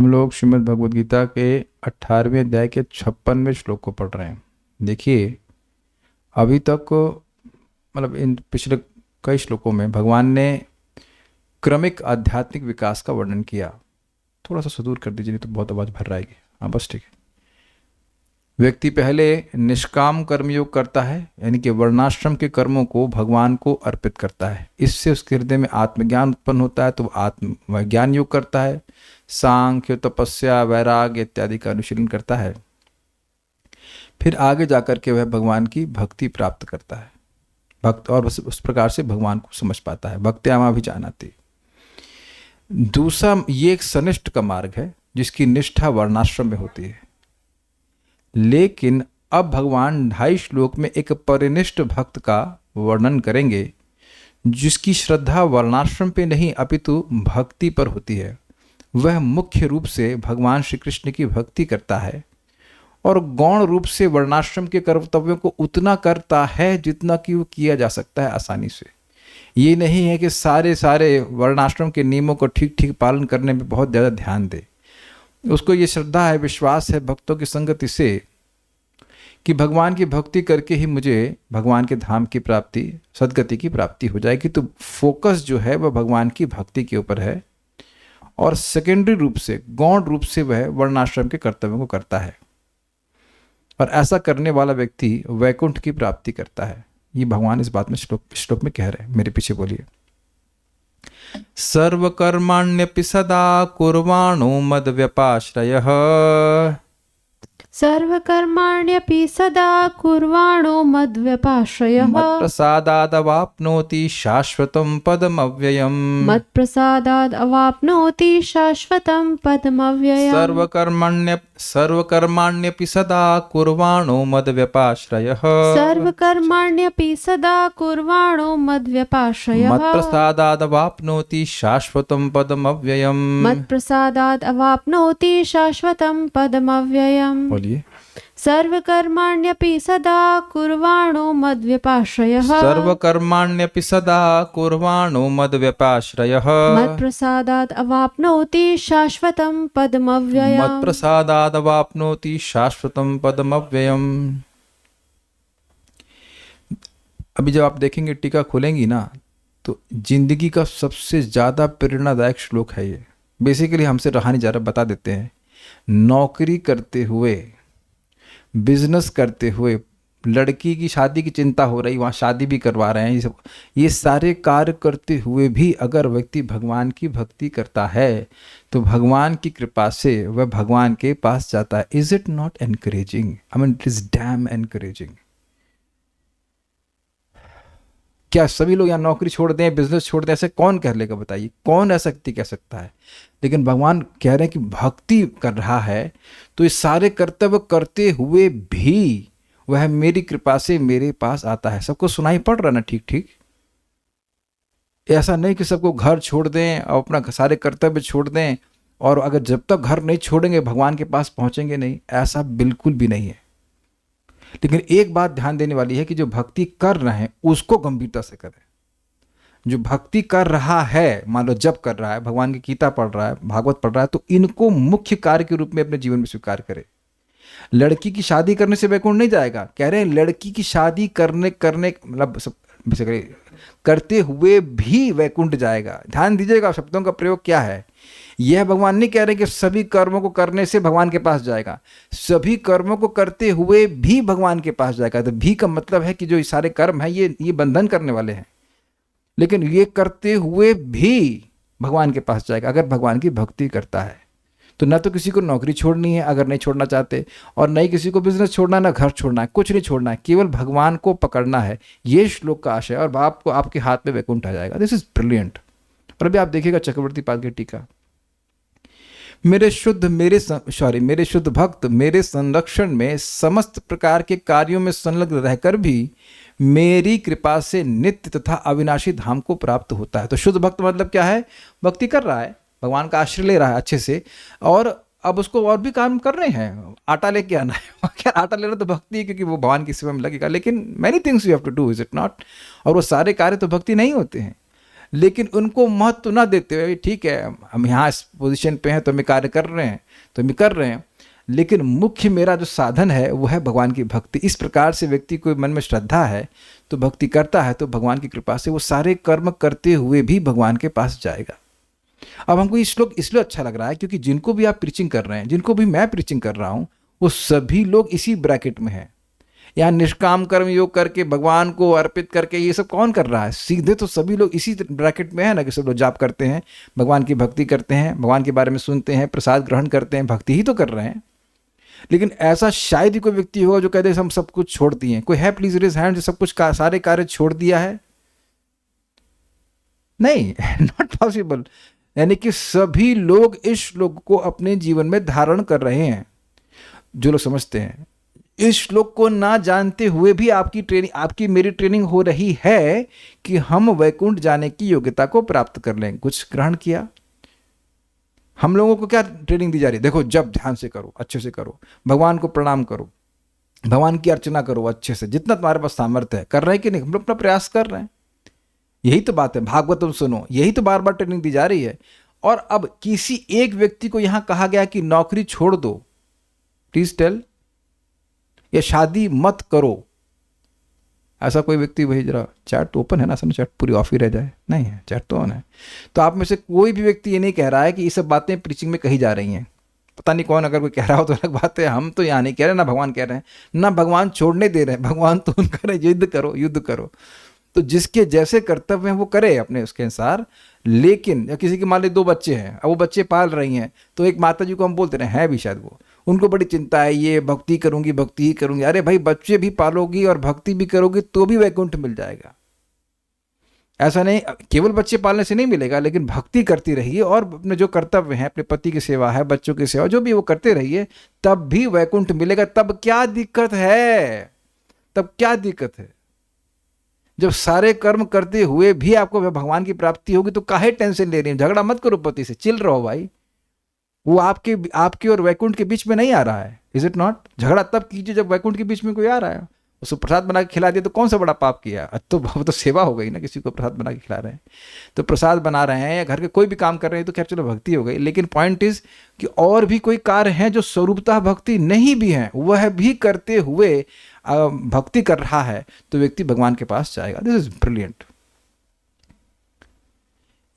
हम लोग श्रीमद् भगवद गीता के 18वें अध्याय के 56वें श्लोक को पढ़ रहे हैं। देखिए, अभी तक मतलब इन पिछले कई श्लोकों में भगवान ने क्रमिक आध्यात्मिक विकास का वर्णन किया। थोड़ा सा सुदूर कर दीजिए, नहीं तो बहुत आवाज़ भर रहेगी। हाँ, बस ठीक है। व्यक्ति पहले निष्काम कर्मयोग करता है, यानी कि वर्णाश्रम के कर्मों को भगवान को अर्पित करता है। इससे उसके हृदय में आत्मज्ञान उत्पन्न होता है, तो वो आत्मज्ञान योग करता है। सांख्य, तपस्या, वैराग्य इत्यादि का अनुशीलन करता है। फिर आगे जाकर के वह भगवान की भक्ति प्राप्त करता है। भक्त और उस प्रकार से भगवान को समझ पाता है। भक्त्यामा भी जानाति। दूसरा, ये एक सनिष्ठ का मार्ग है जिसकी निष्ठा वर्णाश्रम में होती है। लेकिन अब भगवान 2.5 श्लोक में एक परिनिष्ठ भक्त का वर्णन करेंगे जिसकी श्रद्धा वर्णाश्रम पे नहीं अपितु भक्ति पर होती है। वह मुख्य रूप से भगवान श्री कृष्ण की भक्ति करता है और गौण रूप से वर्णाश्रम के कर्तव्यों को उतना करता है जितना कि वो किया जा सकता है आसानी से। ये नहीं है कि सारे वर्णाश्रम के नियमों को ठीक ठीक पालन करने में बहुत ज़्यादा ध्यान दे। उसको ये श्रद्धा है, विश्वास है भक्तों की संगति से कि भगवान की भक्ति करके ही मुझे भगवान के धाम की प्राप्ति, सद्गति की प्राप्ति हो जाएगी। तो फोकस जो है वह भगवान की भक्ति के ऊपर है और सेकेंडरी रूप से, गौण रूप से वह वर्णाश्रम के कर्तव्यों को करता है। और ऐसा करने वाला व्यक्ति वैकुंठ की प्राप्ति करता है। ये भगवान इस बात में श्लोक में कह रहे हैं। मेरे पीछे बोलिए। सर्वकर्माण्यपि सदा कुर्वाणो मद व्यपाश्रयः। सर्वकर्माण्यपि सदा कुर्वाणो मद्व्यपाश्रयः। मत्प्रसादादवाप्नोति शाश्वतं पदमव्ययम्। मत्प्रसादाद् अवाप्नोति शाश्वतं पदमव्ययम्। सर्वकर्माण्यपि सदा कुर्वाणो मद्व्यपाश्रयः। सर्वकर्माण्यपि सदा कुर्वाणो मद्व्यपाश्रयः। मत्प्रसादादवाप्नोति शाश्वतं पदमव्ययम्। मत्प्रसादाद् अवाप्नोति शाश्वतं पदमव्ययम्। बोलिए। सर्वकर्माण्यपि सदा कुर्वाणो मद्व्यपाश्रयः। सर्वकर्माण्यपि सदा कुर्वाणो मद्व्यपाश्रयः। मत्प्रसादाद् अवाप्नोति शाश्वतं पदमव्ययम्। मत्प्रसादादवाप्नोति शाश्वतं पदमव्ययम्। अभी जब आप देखेंगे, टीका खोलेंगी ना, तो जिंदगी का सबसे ज़्यादा प्रेरणादायक श्लोक है ये। बेसिकली हमसे रहा नहीं जा रहा, बता देते हैं। नौकरी करते हुए, बिजनेस करते हुए, लड़की की शादी की चिंता हो रही, वहाँ शादी भी करवा रहे हैं, ये सारे कार्य करते हुए भी अगर व्यक्ति भगवान की भक्ति करता है तो भगवान की कृपा से वह भगवान के पास जाता है। Is it not encouraging? I mean, it is damn encouraging. क्या सभी लोग यहाँ नौकरी छोड़ दें, बिजनेस छोड़ दें? ऐसे कौन कह लेगा? बताइए, कौन ऐसा व्यक्ति कह सकता है? लेकिन भगवान कह रहे हैं कि भक्ति कर रहा है तो ये सारे कर्तव्य करते हुए भी वह मेरी कृपा से मेरे पास आता है। सबको सुनाई पड़ रहा ना? ठीक ठीक। ऐसा नहीं कि सबको घर छोड़ दें और अपना सारे कर्तव्य छोड़ दें, और अगर जब तक घर नहीं छोड़ेंगे भगवान के पास पहुंचेंगे नहीं, ऐसा बिल्कुल भी नहीं है। लेकिन एक बात ध्यान देने वाली है कि जो भक्ति कर रहे हैं उसको गंभीरता से करें। जो भक्ति कर रहा है, मान लो जप कर रहा है, भगवान की गीता पढ़ रहा है, भागवत पढ़ रहा है, तो इनको मुख्य कार्य के रूप में अपने जीवन में स्वीकार करे। लड़की की शादी करने से वैकुंठ नहीं जाएगा। कह रहे हैं लड़की की शादी करने मतलब करते हुए भी वैकुंठ जाएगा। ध्यान दीजिएगा शब्दों का प्रयोग क्या है। यह भगवान नहीं कह रहे कि सभी कर्मों को करने से भगवान के पास जाएगा। सभी कर्मों को करते हुए भी भगवान के पास जाएगा। तो भी का मतलब है कि जो सारे कर्म है ये बंधन करने वाले हैं, लेकिन ये करते हुए भी भगवान के पास जाएगा अगर भगवान की भक्ति करता है। तो ना तो किसी को नौकरी छोड़नी है अगर नहीं छोड़ना चाहते, और नहीं किसी को बिजनेस छोड़ना, ना घर छोड़ना है, कुछ नहीं छोड़ना है, केवल भगवान को पकड़ना है। ये श्लोक का आशय, और आपको आपके हाथ में वैकुंठ आ जाएगा। This is brilliant. और अभी आप देखिएगा चक्रवर्ती पाद की टीका। मेरे शुद्ध भक्त मेरे संरक्षण में समस्त प्रकार के कार्यों में संलग्न रहकर भी मेरी कृपा से नित्य तथा अविनाशी धाम को प्राप्त होता है। तो शुद्ध भक्त मतलब क्या है? भक्ति कर रहा है, भगवान का आश्रय ले रहा है अच्छे से, और अब उसको और भी काम करने हैं। आटा लेके आना है, क्या आटा लेना तो भक्ति है क्योंकि वो भगवान की सेवा में लगेगा। लेकिन many things you have to do, is it not? और वो सारे कार्य तो भक्ति नहीं होते हैं। लेकिन उनको महत्व ना देते हुए ठीक है हम यहाँ इस पोजीशन पे हैं तो हमें कार्य कर रहे हैं, तो हमें कर रहे हैं, लेकिन मुख्य मेरा जो साधन है वो है भगवान की भक्ति। इस प्रकार से व्यक्ति को मन में श्रद्धा है तो भक्ति करता है, तो भगवान की कृपा से वो सारे कर्म करते हुए भी भगवान के पास जाएगा। अब हमको ये श्लोक इसलिए अच्छा लग रहा है क्योंकि जिनको भी आप प्रीचिंग कर रहे हैं, जिनको भी मैं प्रीचिंग कर रहा हूँ, वो सभी लोग इसी ब्रैकेट में हैं। यहाँ निष्काम कर्म योग करके भगवान को अर्पित करके ये सब कौन कर रहा है? सीधे तो सभी लोग इसी ब्रैकेट में है ना, कि सब लोग जाप करते हैं, भगवान की भक्ति करते हैं, भगवान के बारे में सुनते हैं, प्रसाद ग्रहण करते हैं, भक्ति ही तो कर रहे हैं। लेकिन ऐसा शायद ही कोई व्यक्ति होगा जो कहते हैं हम सब कुछ छोड़ दिए हैं। कोई है प्लीज रेज हैंड जो सब कुछ सारे कार्य छोड़ दिया है? नहीं, नॉट पॉसिबल। यानी कि सभी लोग इस श्लोक को अपने जीवन में धारण कर रहे हैं। जो लोग समझते हैं, इस श्लोक को ना जानते हुए भी आपकी ट्रेनिंग, आपकी मेरी ट्रेनिंग हो रही है कि हम वैकुंठ जाने की योग्यता को प्राप्त कर लें। कुछ ग्रहण किया, हम लोगों को क्या ट्रेनिंग दी जा रही है? देखो, जब ध्यान से करो, अच्छे से करो, भगवान को प्रणाम करो, भगवान की अर्चना करो अच्छे से, जितना तुम्हारे पास सामर्थ्य है। कर रहे हैं कि नहीं? हम लोग अपना प्रयास कर रहे हैं। यही तो बात है, भागवतम सुनो, यही तो बार बार ट्रेनिंग दी जा रही है। और अब किसी एक व्यक्ति को यहां कहा गया कि नौकरी छोड़ दो, प्लीज टेल, या शादी मत करो। ऐसा कोई व्यक्ति, वही जरा चैट तो ओपन है ना, सब चैट पूरी ऑफ ही रह जाए? नहीं है, चैट तो ऑन है। तो आप में से कोई भी व्यक्ति ये नहीं कह रहा है कि ये सब बातें प्रीचिंग में कही जा रही हैं। पता नहीं कौन, अगर कोई कह रहा हो तो अलग बात है। हम तो यहाँ नहीं कह रहे, ना भगवान कह रहे हैं, ना भगवान छोड़ने दे रहे हैं। भगवान तो उनका रहे युद्ध करो, युद्ध करो। तो जिसके जैसे कर्तव्य हैं वो करे अपने उसके अनुसार। लेकिन या किसी के मान ली 2 बच्चे हैं, अब वो बच्चे पाल रही हैं, तो एक माता जी को हम बोलते रहे हैं भी शायद, वो उनको बड़ी चिंता है, ये भक्ति करूंगी, भक्ति ही करूंगी। अरे भाई, बच्चे भी पालोगी और भक्ति भी करोगी तो भी वैकुंठ मिल जाएगा। ऐसा नहीं केवल बच्चे पालने से नहीं मिलेगा, लेकिन भक्ति करती रहिए और अपने जो कर्तव्य हैं, अपने पति की सेवा है, बच्चों की सेवा, जो भी वो करते रहिए, तब भी वैकुंठ मिलेगा। तब क्या दिक्कत है? तब क्या दिक्कत है? जब सारे कर्म करते हुए भी आपको भगवान की प्राप्ति होगी तो काहे टेंशन ले रही है? झगड़ा मत करो पति से, चिल रहो भाई। वो आपके और वैकुंठ के बीच में नहीं आ रहा है, इज इट नॉट? झगड़ा तब कीजिए जब वैकुंठ के बीच में कोई आ रहा है। उसको प्रसाद बना के खिला दिया तो कौन सा बड़ा पाप किया? तो सेवा हो गई ना, किसी को प्रसाद बना के खिला रहे हैं, तो प्रसाद बना रहे हैं या घर के कोई भी काम कर रहे हैं तो खैर चलो भक्ति हो गई। लेकिन पॉइंट इज कि और भी कोई कार्य हैं जो स्वरूपतः भक्ति नहीं भी हैं, वह भी करते हुए भक्ति कर रहा है तो व्यक्ति भगवान के पास जाएगा। This is brilliant.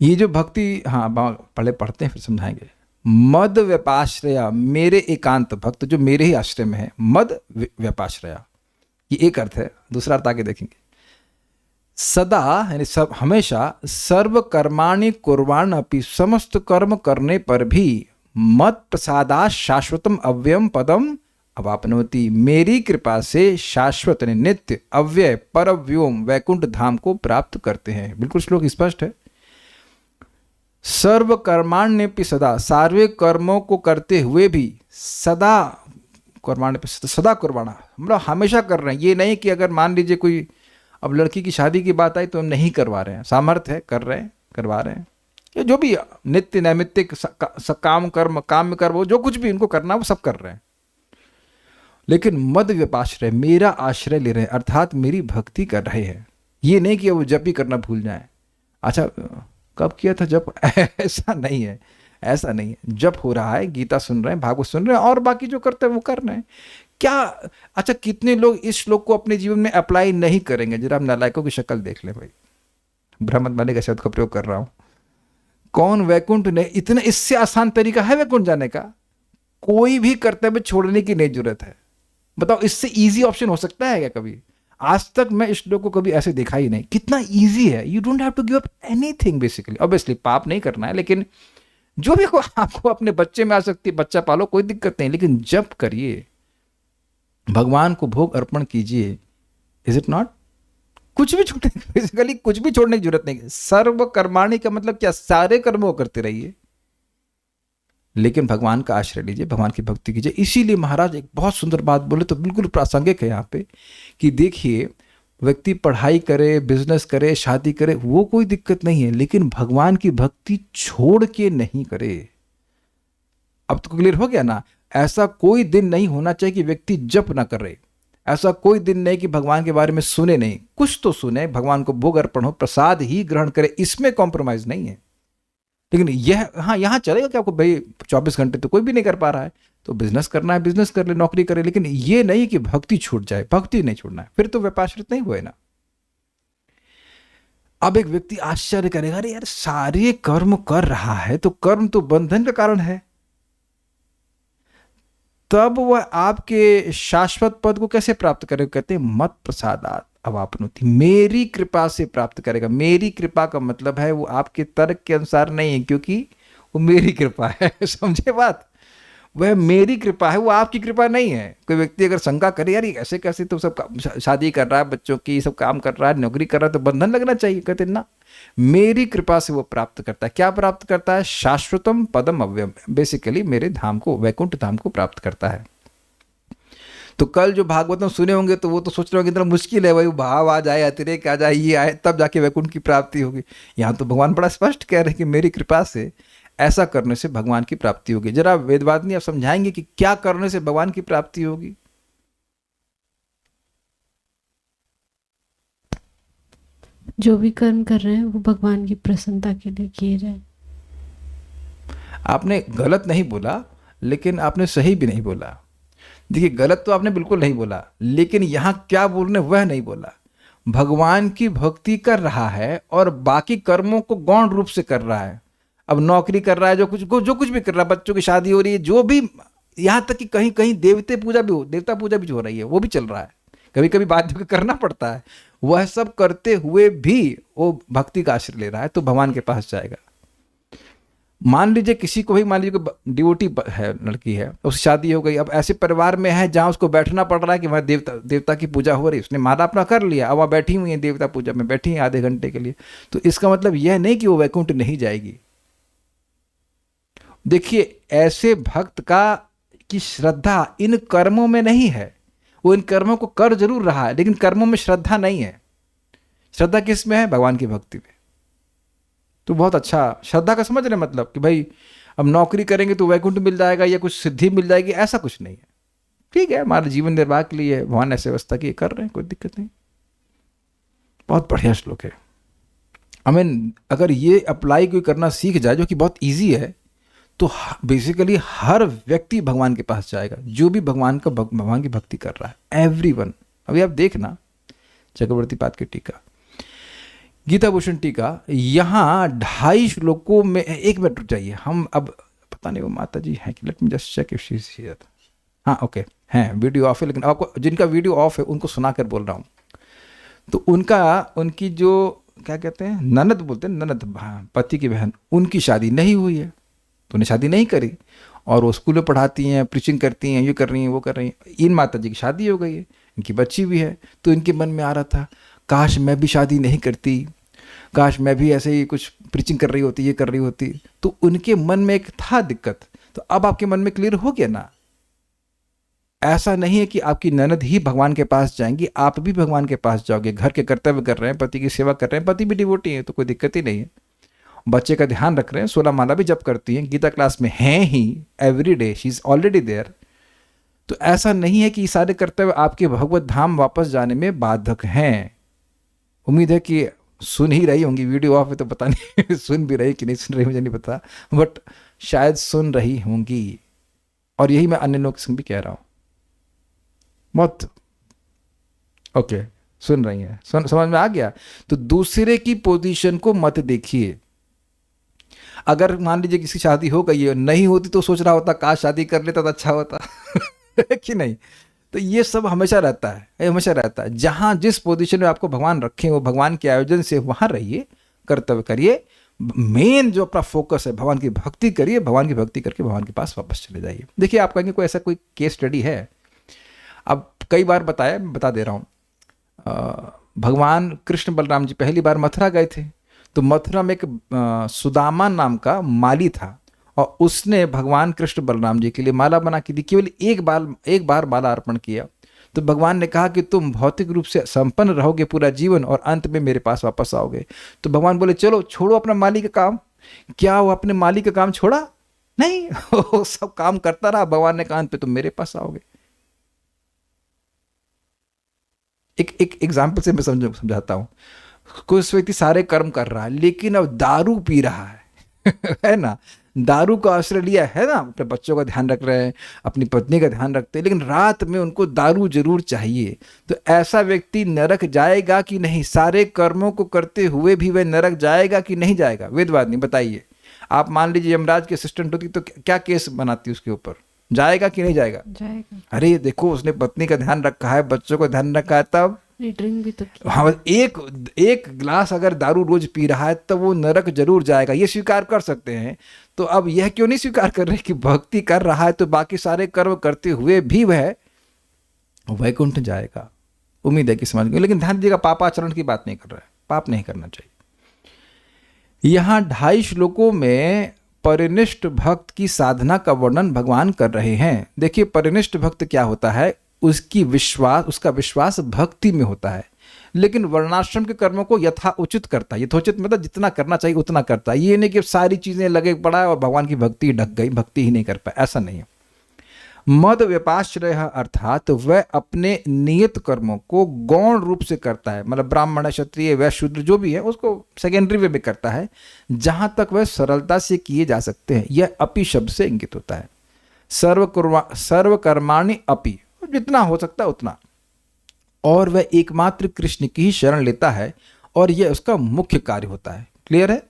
ये जो भक्ति, हाँ पहले पढ़ते हैं फिर समझाएंगे। मद व्यपाश्रया, मेरे एकांत भक्त जो मेरे ही आश्रय में है। मद व्यपाश्रया, ये एक अर्थ है। दूसरा अर्थ आगे देखेंगे। सदा यानी सब, हमेशा, सर्व कर्माणि कुर्वाण अपि, समस्त कर्म करने पर भी, मत प्रसादा शाश्वतम अव्ययम पदम अवाप्नोति, मेरी कृपा से शाश्वत नित्य अव्यय परव्योम वैकुंठ धाम को प्राप्त करते हैं। बिल्कुल श्लोक स्पष्ट है। सर्व कर्माण्यपि सदा, सारे कर्मों को करते हुए भी, सदा कर्माण्यपि सदा कुर्वाणा, मतलब हमेशा कर रहे हैं। ये नहीं कि अगर मान लीजिए कोई, अब लड़की की शादी की बात आई तो हम नहीं करवा रहे हैं, सामर्थ्य है कर रहे हैं, करवा रहे हैं। ये जो भी नित्य नैमित्तिक काम कर्म, काम कर्म, जो कुछ भी इनको करना वो सब कर रहे हैं। लेकिन मद व्यपाश्रय, मेरा आश्रय ले रहे हैं, अर्थात मेरी भक्ति कर रहे हैं। ये नहीं कि वो जप भी करना भूल जाए। अच्छा कब किया था जप? ऐसा नहीं है, ऐसा नहीं है। जप हो रहा है, गीता सुन रहे हैं, भागवत सुन रहे हैं, और बाकी जो करते हैं वो कर रहे हैं। क्या अच्छा, कितने लोग इस श्लोक को अपने जीवन में अप्लाई नहीं करेंगे? जरा हम नालायकों की शक्ल देख लें भाई। ब्रह्मत माने का शब्द का प्रयोग कर रहा हूं। कौन वैकुंठ ने, इतना इससे आसान तरीका है वैकुंठ जाने का? कोई भी कर्तव्य छोड़ने की नहीं जरूरत है। बताओ, इससे इजी ऑप्शन हो सकता है क्या कभी? आज तक मैं इस श्लोक को कभी ऐसे देखा ही नहीं। कितना इजी है। You don't have to give up anything basically. Obviously पाप नहीं करना है, लेकिन जो भी आपको अपने बच्चे में आ सकती है, बच्चा पालो, कोई दिक्कत नहीं, लेकिन जप करिए, भगवान को भोग अर्पण कीजिए। Is it not? कुछ भी छोड़ने, बेसिकली कुछ भी छोड़ने की जरूरत नहीं। सर्व कर्माणि का मतलब क्या? सारे कर्मों करते रहिए, लेकिन भगवान का आश्रय लीजिए, भगवान की भक्ति कीजिए। इसीलिए महाराज एक बहुत सुंदर बात बोले, तो बिल्कुल प्रासंगिक है यहाँ पे, कि देखिए व्यक्ति पढ़ाई करे, बिजनेस करे, शादी करे, वो कोई दिक्कत नहीं है, लेकिन भगवान की भक्ति छोड़ के नहीं करे। अब तो क्लियर हो गया ना? ऐसा कोई दिन नहीं होना चाहिए कि व्यक्ति जप ना करे, ऐसा कोई दिन नहीं कि भगवान के बारे में सुने नहीं, कुछ तो सुने, भगवान को भोग अर्पण हो, प्रसाद ही ग्रहण करे, इसमें कॉम्प्रोमाइज नहीं है। लेकिन यह, हाँ यहाँ चलेगा कि आपको भाई 24 घंटे तो कोई भी नहीं कर पा रहा है, तो बिजनेस करना है बिजनेस कर ले, नौकरी करे, लेकिन ये नहीं कि भक्ति छूट जाए, भक्ति नहीं छूटना है, फिर तो व्यपाश्रित नहीं हुए ना। अब एक व्यक्ति आश्चर्य करेगा, अरे यार सारे कर्म कर रहा है तो कर्म तो बंधन का कारण है, तब वह आपके शाश्वत पद को कैसे प्राप्त करेगा? कहते हैं मत प्रसादात अवाप्नोति, मेरी कृपा से प्राप्त करेगा। मेरी कृपा का मतलब है वो आपके तर्क के अनुसार नहीं है, क्योंकि वो मेरी कृपा है। समझे बात? वह मेरी कृपा है, वो आपकी कृपा नहीं है। कोई व्यक्ति अगर शंका करे, यार ये ऐसे कैसे, तो सब शादी कर रहा है, बच्चों की सब काम कर रहा है, नौकरी कर रहा है, तो बंधन लगना चाहिए। कहते ना, मेरी कृपा से वो प्राप्त करता है। क्या प्राप्त करता है? शाश्वतम पदम अव्ययम, बेसिकली मेरे धाम को, वैकुंठ धाम को प्राप्त करता है। तो कल जो भागवतम सुने होंगे तो वो तो सोच रहे होंगे इतना मुश्किल है भाई, भाव आ जाए, अतिरेक आ जाए, ये आए, तब जाके वैकुंठ की प्राप्ति होगी। यहाँ तो भगवान बड़ा स्पष्ट कह रहे हैं कि मेरी कृपा से ऐसा करने से भगवान की प्राप्ति होगी। जरा वेदवादिनी आप समझाएंगे कि क्या करने से भगवान की प्राप्ति होगी? जो भी कर्म कर रहे हैं वो भगवान की प्रसन्नता के लिए किए जाए। आपने गलत नहीं बोला, लेकिन आपने सही भी नहीं बोला। देखिए, गलत तो आपने बिल्कुल नहीं बोला, लेकिन यहाँ क्या बोलने वह नहीं बोला। भगवान की भक्ति कर रहा है और बाकी कर्मों को गौण रूप से कर रहा है। अब नौकरी कर रहा है, जो कुछ भी कर रहा है, बच्चों की शादी हो रही है, जो भी, यहाँ तक कि कहीं कहीं देवता पूजा भी जो हो रही है वो भी चल रहा है, कभी कभी बाध्य होकर करना पड़ता है। वह सब करते हुए भी वो भक्ति का आश्रय ले रहा है, तो भगवान के पास जाएगा। मान लीजिए किसी को भी, मान लीजिए डिवोटी है, लड़की है, उसकी शादी हो गई, अब ऐसे परिवार में है जहाँ उसको बैठना पड़ रहा है कि वहाँ देवता की पूजा हो रही, उसने माला अपना कर लिया, अब वहाँ बैठी हुई है, देवता पूजा में बैठी है आधे घंटे के लिए, तो इसका मतलब यह नहीं कि वो वैकुंठ नहीं जाएगी। देखिए, ऐसे भक्त की श्रद्धा इन कर्मों में नहीं है। वो इन कर्मों को कर जरूर रहा है, लेकिन कर्मों में श्रद्धा नहीं है। श्रद्धा किस में है? भगवान की भक्ति में। तो बहुत अच्छा, श्रद्धा का समझ रहे मतलब कि भाई अब नौकरी करेंगे तो वैकुंठ मिल जाएगा या कुछ सिद्धि मिल जाएगी, ऐसा कुछ नहीं है। ठीक है, हमारे जीवन निर्वाह के लिए भगवान ऐसे व्यवस्था की कर रहे हैं, कोई दिक्कत नहीं। बहुत बढ़िया श्लोक है। अगर ये अप्लाई कोई करना सीख जाए, जो कि बहुत ईजी है, तो बेसिकली हर व्यक्ति भगवान के पास जाएगा, जो भी भगवान की भक्ति कर रहा है, एवरीवन। अभी आप देखना चक्रवर्ती पाद की टीका, गीता भूषण टीका, यहाँ 2.5 श्लोकों में, 1 मिनट रुक जाइए, हम अब पता नहीं वो माता जी हैं कि, let me just check if she is here. हाँ ओके, हैं, वीडियो ऑफ है, लेकिन आपको जिनका वीडियो ऑफ है उनको सुना कर बोल रहा हूँ। तो उनकी जो क्या कहते हैं, ननद बोलते हैं, ननद, पति की बहन, उनकी शादी नहीं हुई है, तो उन्हें शादी नहीं करी, और वो स्कूल में पढ़ाती हैं, प्रीचिंग करती हैं, ये कर रही हैं, वो कर रही हैं। इन माता जी की शादी हो गई है, इनकी बच्ची भी है, तो इनके मन में आ रहा था, काश मैं भी शादी नहीं करती, काश मैं भी ऐसे ही कुछ प्रीचिंग कर रही होती, ये कर रही होती। तो उनके मन में एक था दिक्कत, तो अब आपके मन में क्लियर हो गया ना। ऐसा नहीं है कि आपकी ननद ही भगवान के पास जाएंगी, आप भी भगवान के पास जाओगे। घर के कर्तव्य कर रहे हैं, पति की सेवा कर रहे हैं, पति भी डिवोटी है, तो कोई दिक्कत ही नहीं है। बच्चे का ध्यान रख रहे हैं, 16 माला भी जप करती हैं, गीता क्लास में हैं ही, every day she is already there. तो ऐसा नहीं है कि ये सारे कर्तव्य आपके भगवत धाम वापस जाने में बाधक हैं। उम्मीद है कि सुन ही रही होंगी, वीडियो ऑफ है तो पता नहीं सुन भी रही कि नहीं सुन रही, मुझे नहीं पता, बट शायद सुन रही होंगी। और यही मैं अन्य लोग संग भी कह रहा हूँ, बहुत ओके, सुन रही हैं, समझ में आ गया। तो दूसरे की पोजीशन को मत देखिए। अगर मान लीजिए किसी शादी हो गई है, नहीं होती तो सोच रहा होता काश शादी कर लेता तो अच्छा होता कि नहीं। तो ये सब हमेशा रहता है, हमेशा रहता है। जहाँ जिस पोजीशन में आपको भगवान रखें, वो भगवान के आयोजन से वहाँ रहिए, कर्तव्य करिए। मेन जो अपना फोकस है, भगवान की भक्ति करिए, भगवान की भक्ति करके भगवान के पास वापस चले जाइए। देखिए, आप कहेंगे कोई ऐसा कोई केस स्टडी है? अब कई बार बता दे रहा हूँ। भगवान कृष्ण बलराम जी पहली बार मथुरा गए थे, तो मथुरा में एक सुदामा नाम का माली था, और उसने भगवान कृष्ण बलराम जी के लिए माला बना के दी। केवल एक बार माला अर्पण किया, तो भगवान ने कहा कि तुम भौतिक रूप से संपन्न रहोगे पूरा जीवन, और अंत में मेरे पास वापस आओगे। तो भगवान बोले चलो छोड़ो अपना माली का काम। क्या वो अपने माली का काम छोड़ा? नहीं वो सब काम करता रहा। भगवान ने कहा अंत पे तुम मेरे पास आओगे। एक एक एग्जाम्पल से मैं समझाता हूँ। कोई व्यक्ति सारे कर्म कर रहा है लेकिन अब दारू पी रहा है है ना, दारू का आश्रय लिया है ना, अपने बच्चों का ध्यान रख रहे हैं, अपनी पत्नी का ध्यान रखते हैं, लेकिन रात में उनको दारू जरूर चाहिए, तो ऐसा व्यक्ति नरक जाएगा कि नहीं? सारे कर्मों को करते हुए भी वह नरक जाएगा कि नहीं जाएगा? वेदवादी बताइए। आप मान लीजिए यमराज की असिस्टेंट होती तो क्या केस बनाती उसके ऊपर? जाएगा कि नहीं जाएगा? जाएगा। अरे देखो, उसने पत्नी का ध्यान रखा है, बच्चों का ध्यान रखा है, तब ड्रिंक भी तो किया। हाँ, एक एक गिलास अगर दारू रोज पी रहा है तो वो नरक जरूर जाएगा, ये स्वीकार कर सकते हैं। तो अब यह क्यों नहीं स्वीकार कर रहे कि भक्ति कर रहा है तो बाकी सारे कर्म करते हुए भी वह वैकुंठ जाएगा? उम्मीद है कि समझ गए। लेकिन ध्यान दीजिएगा, पापाचरण की बात नहीं कर रहा है, पाप नहीं करना चाहिए। यहाँ 2.5 श्लोकों में परिनिष्ठ भक्त की साधना का वर्णन भगवान कर रहे हैं। देखिए, परिनिष्ठ भक्त क्या होता है? उसका विश्वास भक्ति में होता है, लेकिन वर्णाश्रम के कर्मों को यथा उचित करता है। यथोचित मतलब जितना करना चाहिए उतना करता है। ये नहीं कि सारी चीजें लगे पड़ा है और भगवान की भक्ति ढक गई, भक्ति ही नहीं कर पाए, ऐसा नहीं है। मद व्यपाश्रय अर्थात वह अपने नियत कर्मों को गौण रूप से करता है, मतलब ब्राह्मण क्षत्रिय वैश्य शूद्र जो भी है उसको सेकेंडरी वे में करता है, जहां तक वह सरलता से किए जा सकते हैं। यह अपि शब्द से इंगित होता है। सर्वकर्माणि अपि, जितना हो सकता है उतना, और वह एकमात्र कृष्ण की ही शरण लेता है और यह उसका मुख्य कार्य होता है। क्लियर है?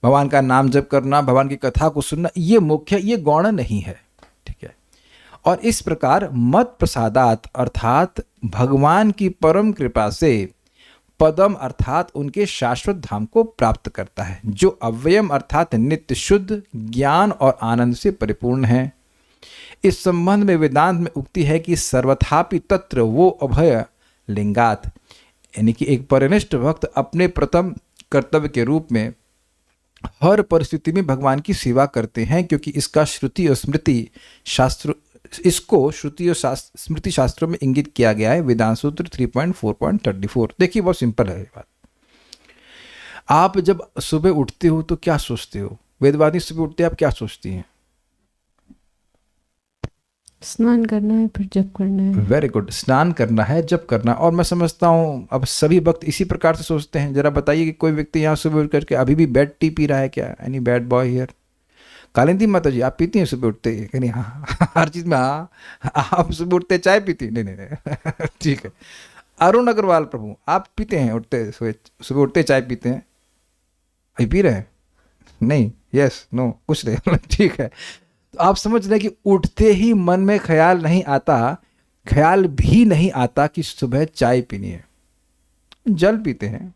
भगवान का नाम जप करना, भगवान की कथा को सुनना, ये मुख्य, ये गौण नहीं है। ठीक है। और इस प्रकार मत प्रसादात अर्थात भगवान की परम कृपा से पदम अर्थात उनके शाश्वत धाम को प्राप्त करता है, जो अव्ययम अर्थात नित्य शुद्ध ज्ञान और आनंद से परिपूर्ण है। इस संबंध में वेदांत में उक्ति है कि सर्वथापि तत्र वो अभय लिंगात, यानी कि एक परिनिष्ठ भक्त अपने प्रथम कर्तव्य के रूप में हर परिस्थिति में भगवान की सेवा करते हैं, क्योंकि इसका श्रुति और स्मृति शास्त्रों में इंगित किया गया है। वेदांत सूत्र 3.4.34। देखिए, बहुत सिंपल है ये बात। आप जब सुबह उठते हो तो क्या सोचते हो? वेदवादी सुबह उठते आप क्या सोचती हैं? स्नान करना है, फिर जप करना है। वेरी गुड, स्नान करना है, जप करना। और मैं समझता हूँ अब सभी भक्त इसी प्रकार से सोचते हैं। जरा बताइए कि कोई व्यक्ति यहाँ सुबह उठ करके अभी भी बैड टी पी रहा है क्या? Any bad boy here? Kalindi माता जी, आप पीती हैं सुबह उठते ही? नहीं, हाँ, हर चीज में हाँ। आप सुबह उठते चाय पीती? नहीं नहीं नहीं ठीक है। अरुण अग्रवाल प्रभु, आप पीते हैं उठते सुबह उठते चाय पीते हैं? अभी पी रहे हैं? नहीं, यस नो कुछ नहीं ठीक है। तो आप समझ रहे हैं कि उठते ही मन में ख्याल भी नहीं आता कि सुबह चाय पीनी है। जल पीते हैं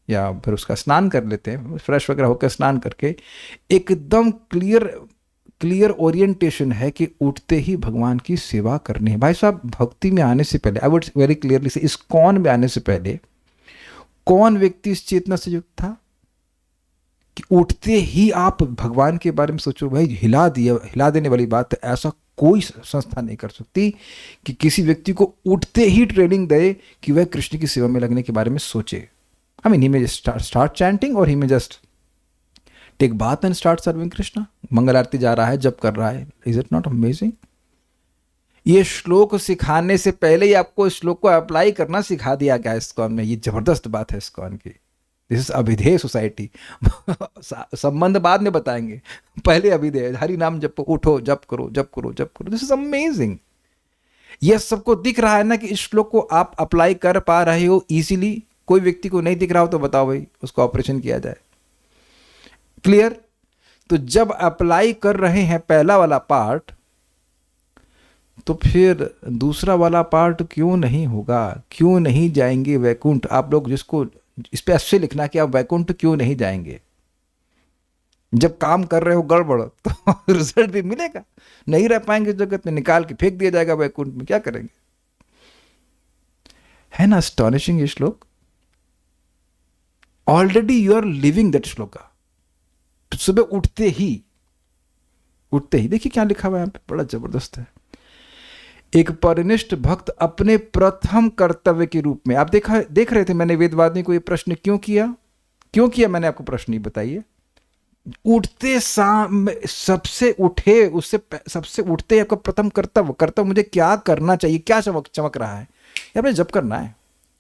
या फिर उसका स्नान कर लेते हैं, फ्रेश वगैरह होकर स्नान करके एकदम क्लियर ओरिएंटेशन है कि उठते ही भगवान की सेवा करनी है। भाई साहब, भक्ति में आने से पहले, आई वुड वेरी क्लियरली से, इस कौन में आने से पहले कौन व्यक्ति इस चेतना से युक्त था कि उठते ही आप भगवान के बारे में सोचो? भाई, हिला देने वाली बात है। ऐसा कोई संस्था नहीं कर सकती कि किसी व्यक्ति को उठते ही ट्रेनिंग दे कि वह कृष्ण की सेवा में लगने के बारे में सोचे। I mean, he may just start chanting or he may just take bath and start serving Krishna. मंगल आरती जा रहा है, जप कर रहा है। Is it not amazing? ये श्लोक सिखाने से पहले ही आपको इस श्लोक को अप्लाई करना सिखा दिया गया इस्कॉन में। ये जबरदस्त बात है इस्कॉन की। दिस इज अभिधेय सोसाइटी। संबंध बाद में बताएंगे, पहले अभिधेय। हरि नाम जप, उठो, जप करो, जप करो, जप करो। This is amazing. यह सबको दिख रहा है ना कि इस श्लोक को आप अप्लाई कर पा रहे हो इजीली। कोई व्यक्ति को नहीं दिख रहा हो तो बताओ भाई, उसको ऑपरेशन किया जाए। क्लियर? तो जब अप्लाई कर रहे हैं पहला वाला पार्ट, तो फिर दूसरा वाला पार्ट क्यों नहीं होगा? क्यों नहीं जाएंगे वैकुंठ? आप लोग जिसको इस पे अच्छे लिखना कि आप वैकुंठ क्यों नहीं जाएंगे? जब काम कर रहे हो गड़बड़ तो रिजल्ट भी मिलेगा। नहीं रह पाएंगे जगत में, निकाल के फेंक दिया जाएगा वैकुंठ में, क्या करेंगे? है ना अस्टॉनिशिंग ये श्लोक? Already you are living that shloka. सुबह उठते ही देखिए क्या लिखा हुआ है यहाँ पे, बड़ा जबरदस्त है। एक परिनिष्ठ भक्त अपने प्रथम कर्तव्य के रूप में, आप देख रहे थे मैंने वेदवादी को ये प्रश्न क्यों किया मैंने आपको प्रश्न ही बताइए। उठते सबसे उठते आपका प्रथम कर्तव्य मुझे क्या करना चाहिए? क्या चमक रहा है? आपने जप करना है,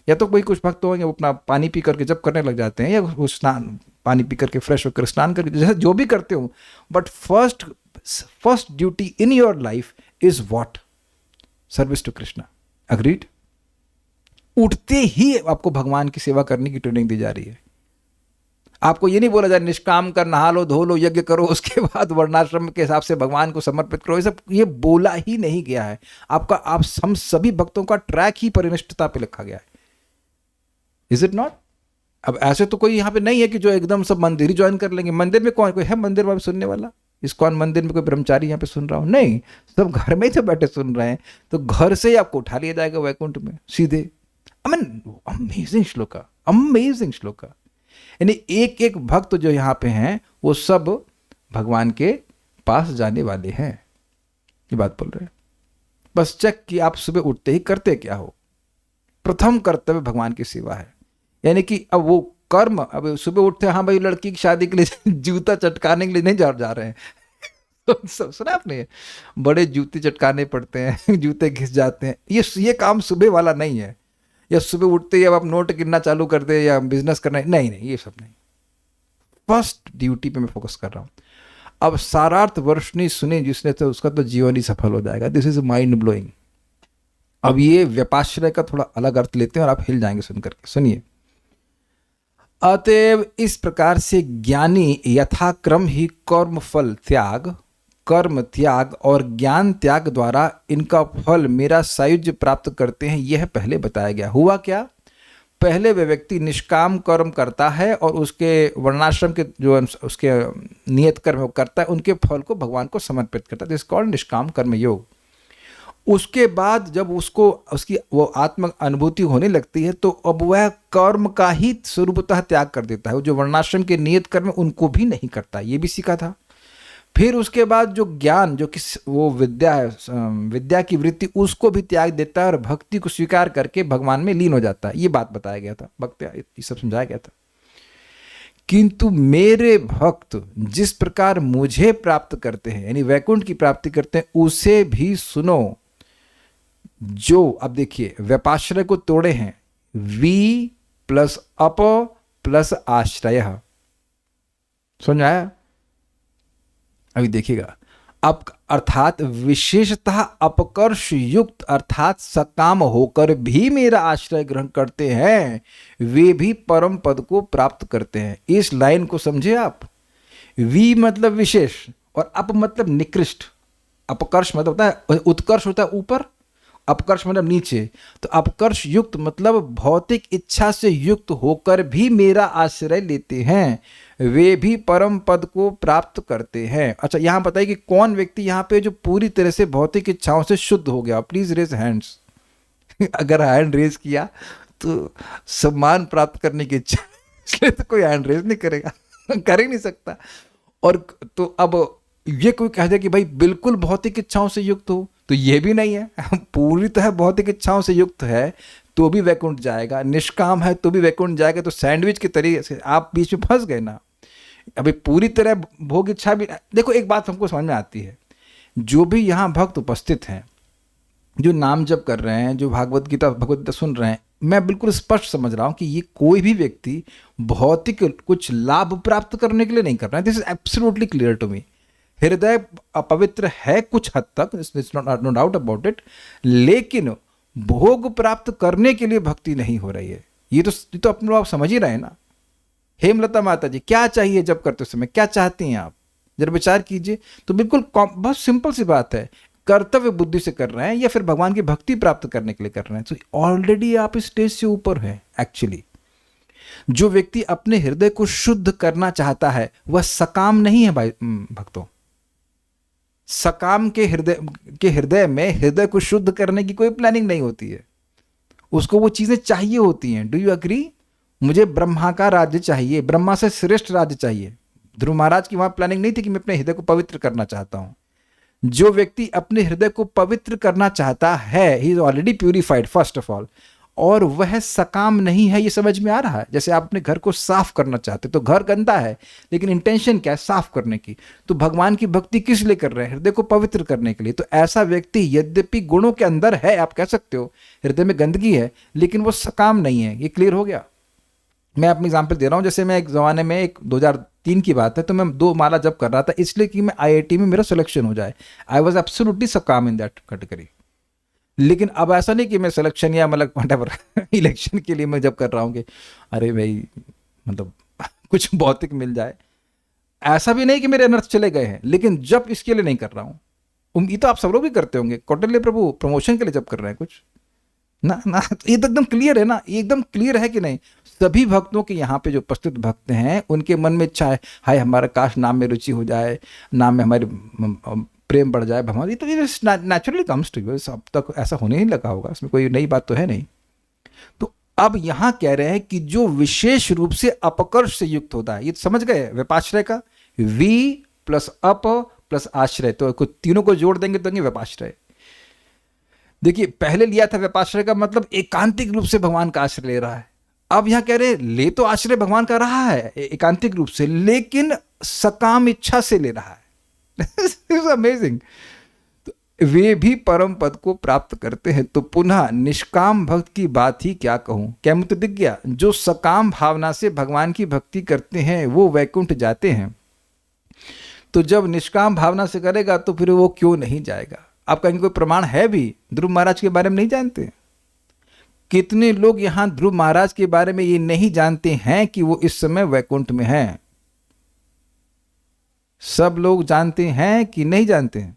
या तो कोई कुछ भक्त होंगे वो अपना पानी पी करके जब करने लग जाते हैं, या वो स्नान पानी पी करके फ्रेश होकर स्नान करके जैसे जो भी करते हो, but first duty in your life is what? Service to Krishna. Agreed? उठते ही आपको भगवान की सेवा करने की ट्रेनिंग दी जा रही है। आपको ये नहीं बोला जाए निष्काम कर, नहा लो, धो लो, यज्ञ करो, उसके बाद वर्णाश्रम के हिसाब से भगवान को समर्पित करो, ये सब ये बोला ही नहीं गया है। हम सभी भक्तों का ट्रैक ही परिनिष्ठता पे लिखा गया है। Is it not? अब ऐसे तो कोई यहाँ पे नहीं है कि जो एकदम सब मंदिर ही ज्वाइन कर लेंगे। मंदिर में कोई है मंदिर में सुनने वाला? इस्कॉन मंदिर में कोई ब्रह्मचारी यहाँ पे सुन रहा हो? नहीं, सब घर में ही तो बैठे सुन रहे हैं। तो घर से ही आपको उठा लिया जाएगा वैकुंठ में सीधे। I mean amazing shloka, amazing shloka. यानी एक एक भक्त जो यहाँ पे हैं वो सब भगवान के पास जाने वाले हैं, ये बात बोल रहे हैं। बस चेक कि आप सुबह उठते ही करते क्या हो। प्रथम कर्तव्य भगवान की सेवा है। यानी कि अब वो कर्म, अब सुबह उठते हाँ भाई लड़की की शादी के लिए जूता चटकाने के लिए नहीं जा रहे हैं। तो सुना आपने, बड़े जूते चटकाने पड़ते हैं, जूते घिस जाते हैं। ये काम सुबह वाला नहीं है। या सुबह उठते ही अब आप नोट गिनना चालू कर दे या बिजनेस करना, नहीं, ये सब नहीं। फर्स्ट ड्यूटी पे मैं फोकस कर रहा हूँ। अब सारार्थ वर्ष नहीं सुने जिसने, तो उसका तो जीवन ही सफल हो जाएगा। This is mind blowing. अब ये व्यपाश्रय का थोड़ा अलग अर्थ लेते हैं और आप हिल जाएंगे सुनकर के। सुनिए, अतएव इस प्रकार से ज्ञानी यथाक्रम ही कर्म त्याग और ज्ञान त्याग द्वारा इनका फल मेरा सायुज्य प्राप्त करते हैं, यह पहले बताया गया। हुआ क्या? पहले वह व्यक्ति निष्काम कर्म करता है और उसके वर्णाश्रम के जो उसके नियत कर्म वो करता है, उनके फल को भगवान को समर्पित करता है। दिस कॉल्ड निष्काम कर्म योग। उसके बाद जब उसकी वो आत्म अनुभूति होने लगती है तो अब वह कर्म का ही स्वरूपतः त्याग कर देता है। जो वर्णाश्रम के नियत कर्म उनको भी नहीं करता, ये भी सीखा था। फिर उसके बाद जो ज्ञान, जो कि वो विद्या है, विद्या की वृत्ति, उसको भी त्याग देता है और भक्ति को स्वीकार करके भगवान में लीन हो जाता है। ये बात बताया गया था, भक्त ये सब समझाया गया था। किंतु मेरे भक्त जिस प्रकार मुझे प्राप्त करते हैं, यानी वैकुंठ की प्राप्ति करते हैं, उसे भी सुनो। जो अब देखिए व्यपाश्रय को तोड़े हैं, वी प्लस अप प्लस आश्रय। समझ आया? अभी देखिएगा, अब अर्थात विशेषतः अपकर्ष युक्त अर्थात सकाम होकर भी मेरा आश्रय ग्रहण करते हैं, वे भी परम पद को प्राप्त करते हैं। इस लाइन को समझे आप। वी मतलब विशेष और अप मतलब निकृष्ट। अपकर्ष मतलब होता है उत्कर्ष, होता है ऊपर, अपकर्ष मतलब नीचे। तो अपकर्ष युक्त मतलब भौतिक इच्छा से युक्त होकर भी मेरा आश्रय लेते हैं, वे भी परम पद को प्राप्त करते हैं। अच्छा, यहाँ बताइए कि कौन व्यक्ति यहाँ पे जो पूरी तरह से भौतिक इच्छाओं से शुद्ध हो गया? Please raise hands. अगर हैंड रेज किया तो सम्मान प्राप्त करने की इच्छा, इसलिए तो कोई हैंड रेज नहीं करेगा, कर ही नहीं सकता। और तो अब ये कोई कह दे कि भाई बिल्कुल भौतिक इच्छाओं से युक्त हो, तो ये भी नहीं है। पूरी तरह भौतिक इच्छाओं से युक्त है तो भी वैकुंठ जाएगा, निष्काम है तो भी वैकुंठ जाएगा। तो सैंडविच के तरीके से आप बीच में फंस गए ना। अभी पूरी तरह भोग इच्छा भी, देखो एक बात हमको समझ में आती है, जो भी यहाँ भक्त उपस्थित हैं, जो नाम जप कर रहे हैं, जो भगवत गीता सुन रहे हैं, मैं बिल्कुल स्पष्ट समझ रहा हूँ कि ये कोई भी व्यक्ति भौतिक कुछ लाभ प्राप्त करने के लिए नहीं कर रहा है। This is absolutely clear to me. हृदय अपवित्र है कुछ हद तक, नो डाउट अबाउट इट, लेकिन भोग प्राप्त करने के लिए भक्ति नहीं हो रही है। ये तो अपने आप समझ ही रहे हैं ना। हेमलता माता जी, क्या चाहिए जब करते समय, क्या चाहती हैं आप? जरा विचार कीजिए। तो बिल्कुल बहुत सिंपल सी बात है, कर्तव्य बुद्धि से कर रहे हैं या फिर भगवान की भक्ति प्राप्त करने के लिए कर रहे हैं। तो ऑलरेडी आप इस स्टेज से ऊपर हैं। एक्चुअली जो व्यक्ति अपने हृदय को शुद्ध करना चाहता है वह सकाम नहीं है भाई भक्तों। सकाम के हृदय में हृदय को शुद्ध करने की कोई प्लानिंग नहीं होती है। उसको वो चीजें चाहिए होती हैं। Do you agree? मुझे ब्रह्मा का राज्य चाहिए, ब्रह्मा से श्रेष्ठ राज्य चाहिए। ध्रुव महाराज की वहां प्लानिंग नहीं थी कि मैं अपने हृदय को पवित्र करना चाहता हूं। जो व्यक्ति अपने हृदय को पवित्र करना चाहता है, he is already purified first of all, और वह सकाम नहीं है, ये समझ में आ रहा है। जैसे आप अपने घर को साफ करना चाहते तो घर गंदा है, लेकिन इंटेंशन क्या है? साफ करने की। तो भगवान की भक्ति किस लिए कर रहे हैं? हृदय को पवित्र करने के लिए। तो ऐसा व्यक्ति यद्यपि गुणों के अंदर है, आप कह सकते हो हृदय में गंदगी है, लेकिन वो सकाम नहीं है। ये क्लियर हो गया? मैं अपनी एग्जाम्पल दे रहा हूँ। जैसे मैं एक ज़माने में, एक 2003 की बात है, तो मैं 2 माला जब कर रहा था इसलिए कि मैं आईआईटी में मेरा सिलेक्शन हो जाए। आई वॉज एब्सोल्युटली सकाम इन दैट कैटेगरी। लेकिन अब ऐसा नहीं कि मैं सिलेक्शन या मतलब व्हाटएवर इलेक्शन के लिए मैं जब कर रहा हूँ कि अरे भाई मतलब कुछ भौतिक मिल जाए, ऐसा भी नहीं कि मेरे अनर्थ चले गए हैं, लेकिन जब इसके लिए नहीं कर रहा हूँ। ये तो आप सब लोग भी करते होंगे, कौटिल्य प्रभु प्रमोशन के लिए जब कर रहे हैं कुछ ना ना, तो ये तो एकदम क्लियर है ना, ये एकदम क्लियर है कि नहीं? सभी भक्तों के यहाँ पे जो उपस्थित भक्त हैं उनके मन में इच्छा है, हाय हमारा काश नाम में रुचि हो जाए, नाम में हमारी प्रेम बढ़ जाए भगवान। ये तो नेचुरली कम्स टू यू, अब तक ऐसा होने ही लगा होगा, इसमें कोई नई बात तो है नहीं। तो अब यहाँ कह रहे हैं कि जो विशेष रूप से अपकर्ष से युक्त होता है, ये समझ गए व्यपाश्रय का, वी प्लस अप प्लस आश्रय, तो तीनों को जोड़ देंगे तो व्यपाश्रय। देखिए पहले लिया था व्यपाश्रय का मतलब एकांतिक रूप से भगवान का आश्रय ले रहा है। अब यहां कह रहे हैं ले तो आश्रय भगवान का रहा है एकांतिक रूप से, लेकिन सकाम इच्छा से ले रहा है। अमेजिंग। तो वे भी परम पद को प्राप्त करते हैं। तो पुनः निष्काम भक्त की बात ही क्या कहूं, क्या मुझे दिख गया? जो सकाम भावना से भगवान की भक्ति करते हैं वो वैकुंठ जाते हैं। तो जब निष्काम भावना से करेगा तो फिर वो क्यों नहीं जाएगा? आप कहेंगे कोई प्रमाण है भी? ध्रुव महाराज के बारे में नहीं जानते? कितने लोग यहां ध्रुव महाराज के बारे में ये नहीं जानते हैं कि वो इस समय वैकुंठ में हैं? सब लोग जानते हैं कि नहीं जानते हैं?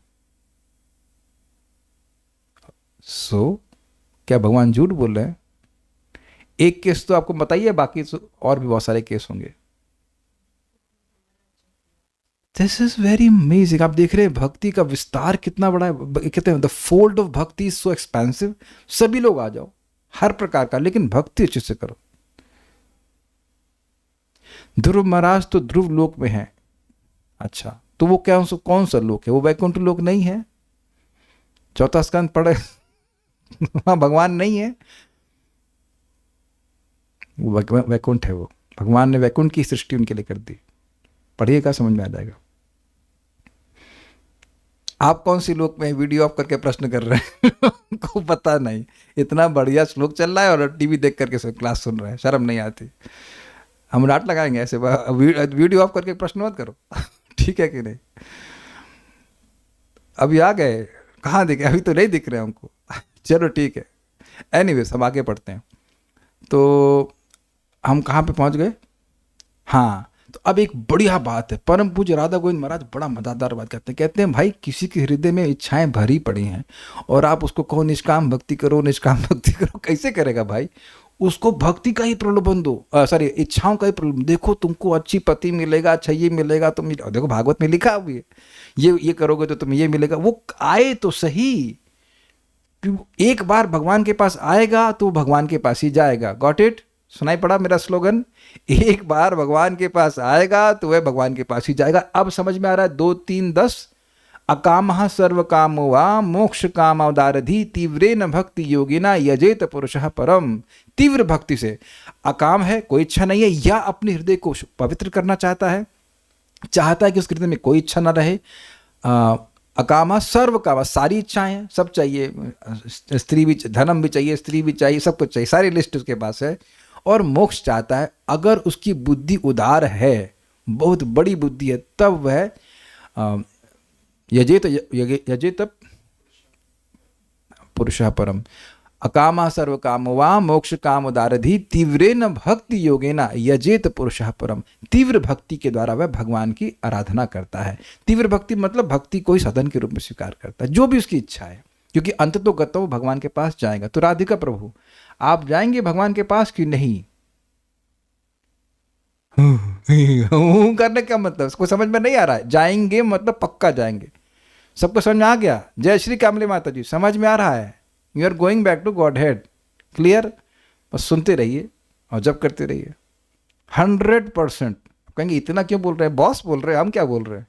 क्या भगवान झूठ बोल रहे हैं? एक केस तो आपको बताइए, बाकी तो और भी बहुत सारे केस होंगे। This is very amazing. आप देख रहे हैं भक्ति का विस्तार कितना बड़ा है। कहते हैं द फोल्ड ऑफ भक्ति इज सो एक्सपेंसिव। सभी लोग आ जाओ, हर प्रकार का, लेकिन भक्ति अच्छे से करो। ध्रुव महाराज तो ध्रुव लोक में है। अच्छा, तो वो क्या कौन सा लोक है? वो वैकुंठ लोक नहीं है। चौथा स्कंद पढ़े वहां भगवान नहीं है, वो वैकुंठ है। वो भगवान ने वैकुंठ की सृष्टि उनके लिए कर दी। पढ़िएगा, समझ में आ जाएगा। आप कौन सी लोक में वीडियो ऑफ करके प्रश्न कर रहे हैं? को पता नहीं। इतना बढ़िया श्लोक चल रहा है और टीवी देख करके सब क्लास सुन रहे हैं, शर्म नहीं आती? हम डांट लगाएंगे ऐसे, वीडियो ऑफ करके प्रश्न मत करो। ठीक है कि नहीं? अभी आ गए, कहाँ दिखे? अभी तो नहीं दिख रहे हमको। चलो ठीक है, एनीवेज हम आगे पढ़ते हैं। तो हम कहाँ पे पहुँच गए? हाँ, तो अब एक बढ़िया बात है। परम पूज्य राधा गोविंद महाराज बड़ा मज़ेदार बात कहते हैं भाई किसी के हृदय में इच्छाएं भरी पड़ी हैं और आप उसको कहो निष्काम भक्ति करो, निष्काम भक्ति करो, कैसे करेगा भाई? उसको भक्ति का ही प्रलोभन दो, सॉरी इच्छाओं का ही प्रलोभन। देखो तुमको अच्छी पति मिलेगा, अच्छा ये मिलेगा, तुम देखो भागवत में लिखा हुआ है, ये करोगे तो तुम्हें ये मिलेगा। वो आए तो सही, एक बार भगवान के पास आएगा तो भगवान के पास ही जाएगा। Got it? सुनाई पड़ा मेरा स्लोगन? एक बार भगवान के पास आएगा तो वह भगवान के पास ही जाएगा। अब समझ में आ रहा है? 2, 3, 10 अकामः सर्व कामो वा मोक्ष कामोदारधि तीव्रेन भक्ति योगिना यजेत पुरुषः परम। तीव्र भक्ति से, अकाम है, कोई इच्छा नहीं है, या अपने हृदय को पवित्र करना चाहता है, चाहता है कि उसके हृदय में कोई इच्छा ना रहे। अकामा सर्व कामा, सारी इच्छाएं हैं, सब चाहिए, स्त्री भी, धनम भी चाहिए, स्त्री भी चाहिए, सब कुछ चाहिए, सारी लिस्ट उसके पास है। और मोक्ष चाहता है। अगर उसकी बुद्धि उदार है, बहुत बड़ी बुद्धि है, तब वह यजेत पुरुषः परम। अकामा सर्व कामो वा मोक्ष काम उदारधि तीव्रेन भक्ति योगेना यजेत पुरुषः परम। तीव्र भक्ति के द्वारा वह भगवान की आराधना करता है। तीव्र भक्ति मतलब भक्ति को ही साधन के रूप में स्वीकार करता है, जो भी उसकी इच्छा है, क्योंकि अंत तो गतो भगवान के पास जाएगा। तो राधिका प्रभु, आप जाएंगे भगवान के पास कि नहीं? करने का मतलब उसको समझ में नहीं आ रहा है। जाएंगे मतलब पक्का जाएंगे। सबको समझ में आ गया? जय श्री कामली माता जी, समझ में आ रहा है? You are going back to Godhead. Clear? बस सुनते रहिए और जब करते रहिए। 100%। कहेंगे इतना क्यों बोल रहे हैं? बॉस बोल रहे हैं, हम क्या बोल रहे हैं?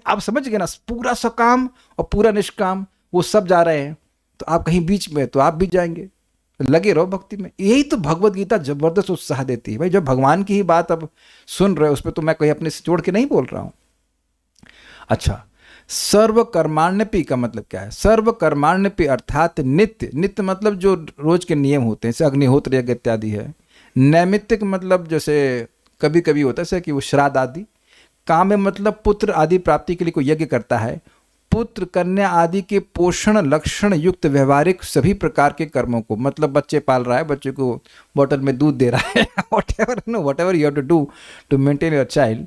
आप समझ गए ना? पूरा सकाम और पूरा निष्काम, वो सब जा रहे हैं, तो आप कहीं बीच में, तो आप भी जाएंगे। लगे रहो भक्ति में। यही तो भगवत गीता जबरदस्त उत्साह देती है भाई। जब भगवान की ही बात अब सुन रहे हो, उस पर तो मैं कोई अपने से जोड़ के नहीं बोल रहा हूं। अच्छा, सर्व कर्माण्यपि का मतलब क्या है? सर्व कर्माण्यपि अर्थात नित्य, नित्य मतलब जो रोज के नियम होते हैं, जैसे अग्निहोत्र यज्ञ इत्यादि है। नैमित्तिक मतलब जैसे कभी कभी होता है जैसे कि वो श्राद्ध आदि। काम्य मतलब पुत्र आदि प्राप्ति के लिए कोई यज्ञ करता है। पुत्र कन्या आदि के पोषण लक्षण युक्त व्यवहारिक सभी प्रकार के कर्मों को, मतलब बच्चे पाल रहा है, बच्चे को बोतल में दूध दे रहा है, whatever you have to do to maintain your child,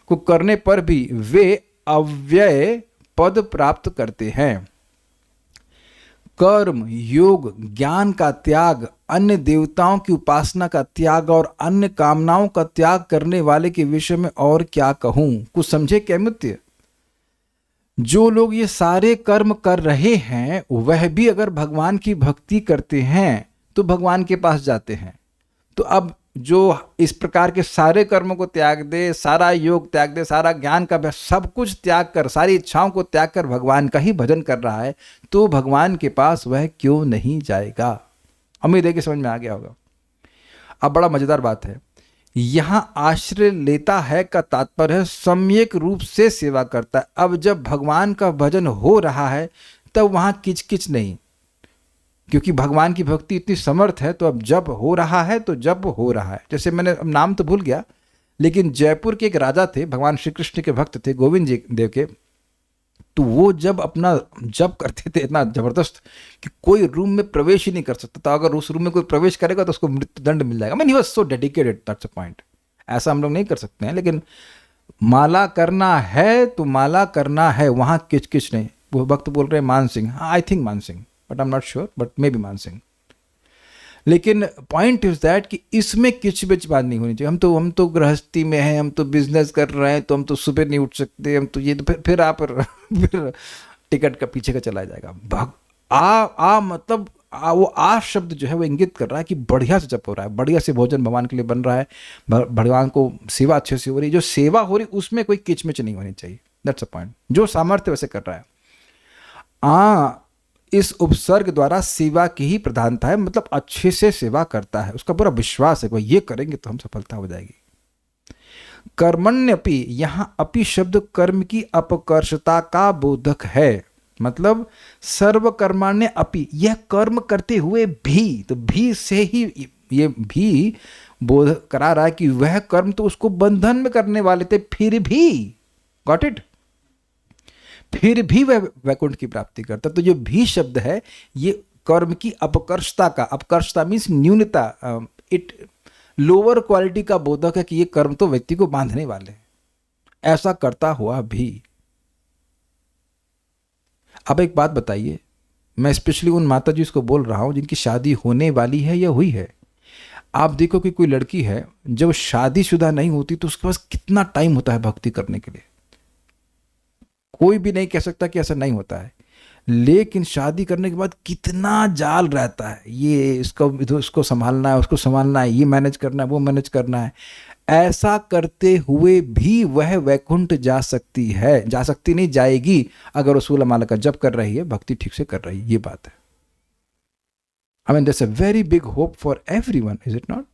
को करने पर भी वे अव्यय पद प्राप्त करते हैं। कर्म, योग, ज्ञान का त्याग, अन्य देवताओं की उपासना का त्याग और अन्य कामनाओं का त्याग करने वाले के विषय में और क्या कहूं? कुछ समझे क्या मित्र? जो लोग ये सारे कर्म कर रहे हैं वह भी अगर भगवान की भक्ति करते हैं तो भगवान के पास जाते हैं। तो अब जो इस प्रकार के सारे कर्मों को त्याग दे, सारा योग त्याग दे, सारा ज्ञान का सब कुछ त्याग कर, सारी इच्छाओं को त्याग कर भगवान का ही भजन कर रहा है, तो भगवान के पास वह क्यों नहीं जाएगा? उम्मीद है कि समझ में आ गया होगा। अब बड़ा मजेदार बात है, यहां आश्रय लेता है का तात्पर्य है सम्यक रूप से सेवा करता है। अब जब भगवान का भजन हो रहा है तब वहां किचकिच नहीं, क्योंकि भगवान की भक्ति इतनी समर्थ है। तो अब जब हो रहा है तो जब हो रहा है, जैसे मैंने अब नाम तो भूल गया, लेकिन जयपुर के एक राजा थे, भगवान श्री कृष्ण के भक्त थे, गोविंद जी देव के। तो वो जब अपना जप करते थे इतना जबरदस्त कि कोई रूम में प्रवेश ही नहीं कर सकता था। अगर उस रूम में कोई प्रवेश करेगा तो उसको मृत्युदंड मिल जाएगा। He was so dedicated, that's a point. ऐसा हम लोग नहीं कर सकते हैं, लेकिन माला करना है तो माला करना है, वहां किचकिच नहीं। वो भक्त बोल रहे हैं मान सिंह, आई थिंक मान Singh, but I am not sure, but may be मान सिंह। लेकिन पॉइंट इज दैट कि इसमें किचबिच बात नहीं होनी चाहिए। हम तो गृहस्थी में हैं, हम तो बिजनेस कर रहे हैं, तो हम तो सुबह नहीं उठ सकते, हम तो ये, तो फिर आप फिर टिकट का पीछे का चला जाएगा। मतलब वो आ शब्द जो है वो इंगित कर रहा है कि बढ़िया से जप हो रहा है, बढ़िया से भोजन भगवान के लिए बन रहा है, भगवान को सेवा अच्छे से हो रही है। जो सेवा हो रही उसमें कोई किचमिच नहीं होनी चाहिए, दैट्स अ पॉइंट। जो सामर्थ्य वैसे कर रहा है। इस उपसर्ग द्वारा सेवा की ही प्रधानता है, मतलब अच्छे से सेवा करता है, उसका पूरा विश्वास है कि ये करेंगे तो हम सफलता हो जाएगी। कर्मण्यपि, यहां अपि शब्द कर्म की अपकर्षता का बोधक है, मतलब सर्व कर्माण्य अपि, यह कर्म करते हुए भी, तो भी से ही ये भी बोध करा रहा है कि वह कर्म तो उसको बंधन में करने वाले थे, फिर भी, गॉट इट, फिर भी वह वैकुंठ की प्राप्ति करता। तो जो भी शब्द है ये कर्म की अपकर्षता का, अपकर्षता मीन्स न्यूनता, इट लोअर क्वालिटी का बोधक है कि ये कर्म तो व्यक्ति को बांधने वाले हैं, ऐसा करता हुआ भी। अब एक बात बताइए, मैं स्पेशली उन माता जी को बोल रहा हूं जिनकी शादी होने वाली है या हुई है। आप देखो कि कोई लड़की है जब शादीशुदा नहीं होती तो उसके पास कितना टाइम होता है भक्ति करने के लिए। कोई भी नहीं कह सकता कि ऐसा नहीं होता है, लेकिन शादी करने के बाद कितना जाल रहता है, ये इसको संभालना है, उसको संभालना है, ये मैनेज करना है, वो मैनेज करना है। ऐसा करते हुए भी वह वैकुंठ जा सकती है, जा सकती नहीं, जाएगी, अगर उसूल माला का जप कर रही है, भक्ति ठीक से कर रही है। ये बात है। I mean that's a very big hope for everyone, is it not?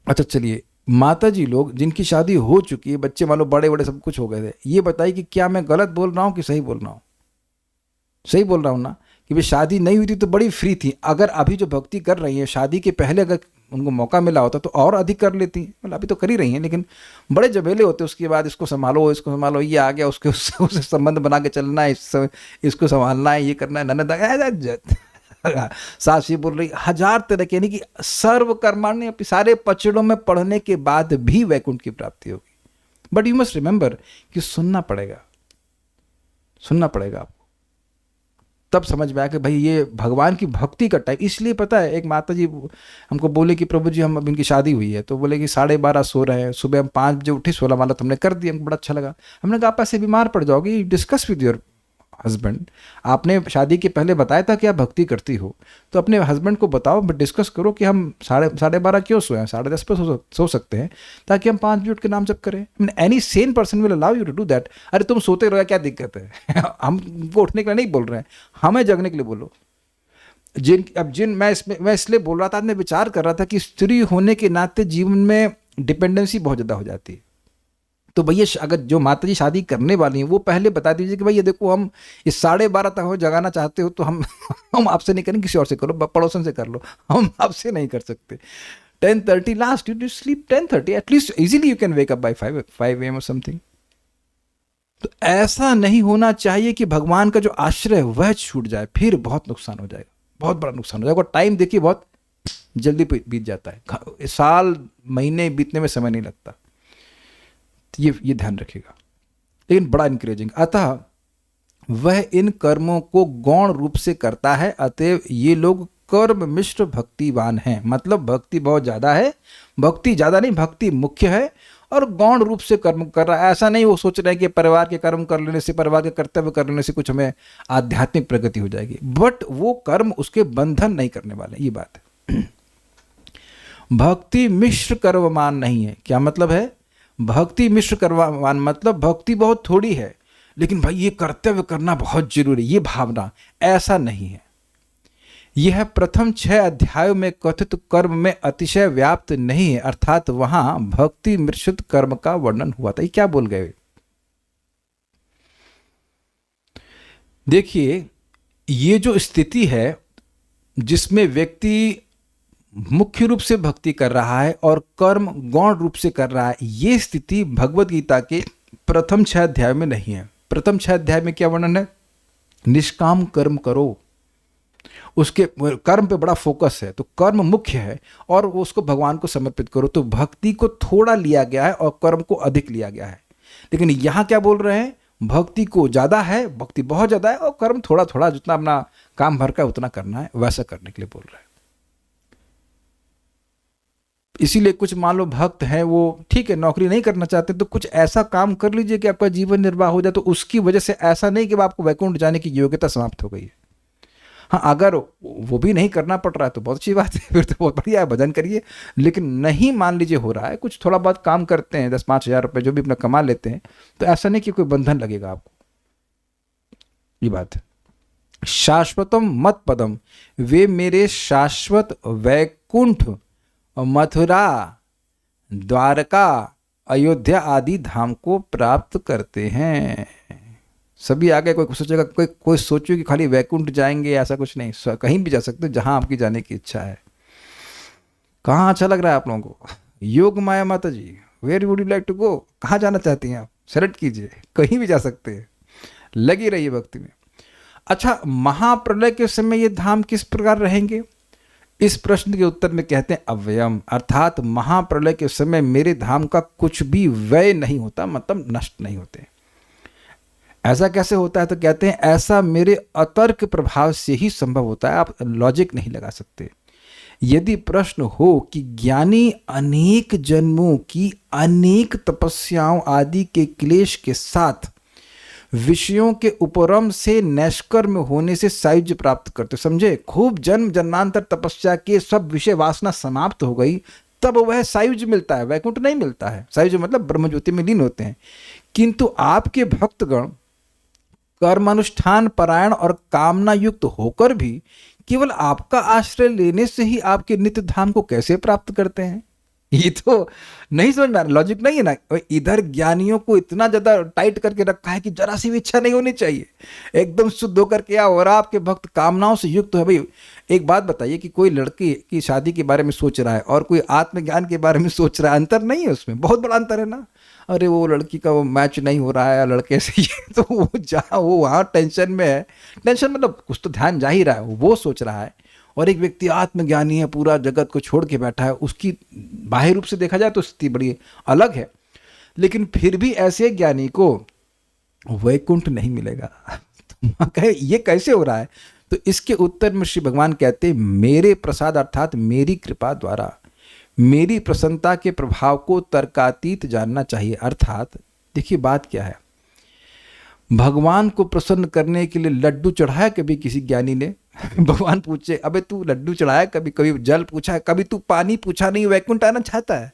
अच्छा चलिए, माता जी लोग जिनकी शादी हो चुकी है, बच्चे मान लो बड़े बड़े सब कुछ हो गए थे, ये बताइए कि क्या मैं गलत बोल रहा हूं कि सही बोल रहा हूं? सही बोल रहा हूं ना कि भाई शादी नहीं हुई थी तो बड़ी फ्री थी। अगर अभी जो भक्ति कर रही है, शादी के पहले अगर उनको मौका मिला होता तो और अधिक कर लेती। मतलब अभी तो कर ही रही हैं, लेकिन बड़े जबेले होते, उसके बाद इसको संभालो, ये आ गया, उससे संबंध बना के चलना है, इसको संभालना है, ये करना है, ननद सास ये बोल रही, हजार तरह के, यानी कि सर्व कर्माण्य सारे पचड़ों में पढ़ने के बाद भी वैकुंठ की प्राप्ति होगी। बट यू मस्ट रिमेंबर कि सुनना पड़ेगा आपको, तब समझ में आया कि भाई ये भगवान की भक्ति का टाइम। इसलिए पता है, एक माता जी हमको बोले कि प्रभु जी हम अब इनकी शादी हुई है, तो बोले कि 12:30 सो रहे हैं, सुबह हम 5 बजे उठे, 16 माला तुमने कर दी, हमको बड़ा अच्छा लगा। हमने कहा आप ऐसे बीमार पड़ जाओगे, डिस्कस विद योर हस्बैंड। आपने शादी के पहले बताया था कि आप भक्ति करती हो, तो अपने हस्बैंड को बताओ, डिस्कस करो कि हम 12:30 क्यों सोए, 10:30 पे सो सकते हैं, ताकि हम 5 बजे उठ के नाम जप करें। Any sane person will allow you to do that. अरे तुम सोते रहो, क्या दिक्कत है? हमको उठने के लिए नहीं बोल रहे हैं, हमें जगने के लिए बोलो। मैं इसलिए बोल रहा था, आज मैं विचार कर रहा था कि स्त्री होने के नाते जीवन में डिपेंडेंसी बहुत ज़्यादा हो जाती है। तो भैया अगर जो माता जी शादी करने वाली हैं वो पहले बता दीजिए कि भाई ये देखो हम ये 12:30 तक हमें जगाना चाहते हो तो हम हम आपसे नहीं करेंगे, किसी और से करो, पड़ोसन से कर लो, हम आपसे नहीं कर सकते। 10:30 last, you sleep 10:30 at least, easily you can wake up by 5 AM और समथिंग। तो ऐसा नहीं होना चाहिए कि भगवान का जो आश्रय वह छूट जाए, फिर बहुत नुकसान हो जाएगा, बहुत बड़ा नुकसान हो जाएगा। और टाइम देखिए बहुत जल्दी बीत जाता है, साल महीने बीतने में समय नहीं लगता। तो ये ध्यान रखिएगा, लेकिन बड़ा इंकरेजिंग। अतः वह इन कर्मों को गौण रूप से करता है, अतएव ये लोग कर्म मिश्र भक्तिवान हैं। मतलब भक्ति बहुत ज़्यादा है, भक्ति ज़्यादा नहीं, भक्ति मुख्य है और गौण रूप से कर्म कर रहा है। ऐसा नहीं वो सोच रहे हैं कि परिवार के कर्म कर लेने से, परिवार के कर्तव्य कर लेने से कुछ हमें आध्यात्मिक प्रगति हो जाएगी, बट वो कर्म उसके बंधन नहीं करने वाले, ये बात है। भक्ति मिश्र कर्मवान नहीं है। क्या मतलब है? भक्ति मिश्र कर्मवान मतलब भक्ति बहुत थोड़ी है लेकिन भाई ये कर्तव्य करना बहुत जरूरी, ये भावना, ऐसा नहीं है। यह प्रथम 6 अध्यायों में कथित कर्म में अतिशय व्याप्त नहीं है, अर्थात वहां भक्ति मिश्रित कर्म का वर्णन हुआ था। ये क्या बोल गए? देखिए, ये जो स्थिति है जिसमें व्यक्ति मुख्य रूप से भक्ति कर रहा है और कर्म गौण रूप से कर रहा है, ये स्थिति भगवत गीता के प्रथम 6 अध्याय में नहीं है। प्रथम 6 अध्याय में क्या वर्णन है? निष्काम कर्म करो, उसके कर्म पे बड़ा फोकस है, तो कर्म मुख्य है और उसको भगवान को समर्पित करो। तो भक्ति को थोड़ा लिया गया है और कर्म को अधिक लिया गया है। लेकिन यहाँ क्या बोल रहे हैं? भक्ति को ज़्यादा है, भक्ति बहुत ज़्यादा है और कर्म थोड़ा थोड़ा, जितना अपना काम भर का उतना करना है, वैसा करने के लिए बोल रहे हैं। इसीलिए कुछ मान लो भक्त हैं, वो ठीक है नौकरी नहीं करना चाहते तो कुछ ऐसा काम कर लीजिए कि आपका जीवन निर्वाह हो जाए, तो उसकी वजह से ऐसा नहीं कि आपको वैकुंठ जाने की योग्यता समाप्त हो गई है। हाँ, अगर वो भी नहीं करना पड़ रहा है तो बहुत अच्छी बात है, फिर तो बहुत बढ़िया है, भजन करिए। लेकिन नहीं मान लीजिए हो रहा है, कुछ थोड़ा बहुत काम करते हैं, 10-5 हज़ार रुपये जो भी अपना कमा लेते हैं, तो ऐसा नहीं कि कोई बंधन लगेगा आपको, ये बात है। शाश्वतम मत पदम, वे मेरे शाश्वत वैकुंठ, मथुरा, द्वारका, अयोध्या आदि धाम को प्राप्त करते हैं। सभी आगे कोई सोचेगा, कोई सोचो कि खाली वैकुंठ जाएंगे, ऐसा कुछ नहीं, कहीं भी जा सकते जहां आपकी जाने की इच्छा है। कहाँ अच्छा लग रहा है आप लोगों को? Yog Maya Mata ji, where would you like to go? कहाँ जाना चाहती हैं आप? सेलेक्ट कीजिए, कहीं भी जा सकते हैं, लगी रहिए भक्ति में। अच्छा, महाप्रलय के समय ये धाम किस प्रकार रहेंगे? इस प्रश्न के उत्तर में कहते हैं अव्ययम, अर्थात महाप्रलय के समय मेरे धाम का कुछ भी व्यय नहीं होता, मतलब नष्ट नहीं होते। ऐसा कैसे होता है? तो कहते हैं ऐसा मेरे अतर्क प्रभाव से ही संभव होता है, आप लॉजिक नहीं लगा सकते। यदि प्रश्न हो कि ज्ञानी अनेक जन्मों की अनेक तपस्याओं आदि के क्लेश के साथ विषयों के उपरम से नैष्कर्म होने से सायुज्य प्राप्त करते, समझे, खूब जन्म जन्मांतर तपस्या के सब विषय वासना समाप्त हो गई, तब वह सायुज्य मिलता है, वैकुंठ नहीं मिलता है। सायुज्य मतलब ब्रह्मज्योति में लीन होते हैं। किंतु आपके भक्तगण कर्मानुष्ठान परायण और कामना युक्त होकर भी केवल आपका आश्रय लेने से ही आपके नित्य धाम को कैसे प्राप्त करते हैं? ये तो नहीं समझ में आ रहा, लॉजिक नहीं है ना। इधर ज्ञानियों को इतना ज्यादा टाइट करके रखा है कि जरा सी भी इच्छा नहीं होनी चाहिए, एकदम शुद्ध होकर के आओ, और आपके भक्त कामनाओं से युक्त है। भाई एक बात बताइए कि कोई लड़की की शादी के बारे में सोच रहा है और कोई आत्मज्ञान के बारे में सोच रहा है, अंतर नहीं है उसमें? बहुत बड़ा अंतर है ना। अरे वो लड़की का वो मैच नहीं हो रहा है लड़के से, ये तो वो जहाँ वो वहाँ टेंशन में है, टेंशन मतलब कुछ तो ध्यान जा ही रहा है, वो सोच रहा है। और एक व्यक्ति आत्मज्ञानी है, पूरा जगत को छोड़ के बैठा है, उसकी बाह्य रूप से देखा जाए तो स्थिति बड़ी अलग है, लेकिन फिर भी ऐसे ज्ञानी को वैकुंठ नहीं मिलेगा। तो कहे ये कैसे हो रहा है? तो इसके उत्तर में श्री भगवान कहते हैं मेरे प्रसाद अर्थात मेरी कृपा द्वारा मेरी प्रसन्नता के प्रभाव को तर्कातीत जानना चाहिए। अर्थात देखिए बात क्या है, भगवान को प्रसन्न करने के लिए लड्डू चढ़ाया कभी किसी ज्ञानी ने? भगवान पूछे अबे तू लड्डू चढ़ाया कभी? कभी जल पूछा है? कभी तू पानी पूछा नहीं? वैकुंठ आना चाहता है,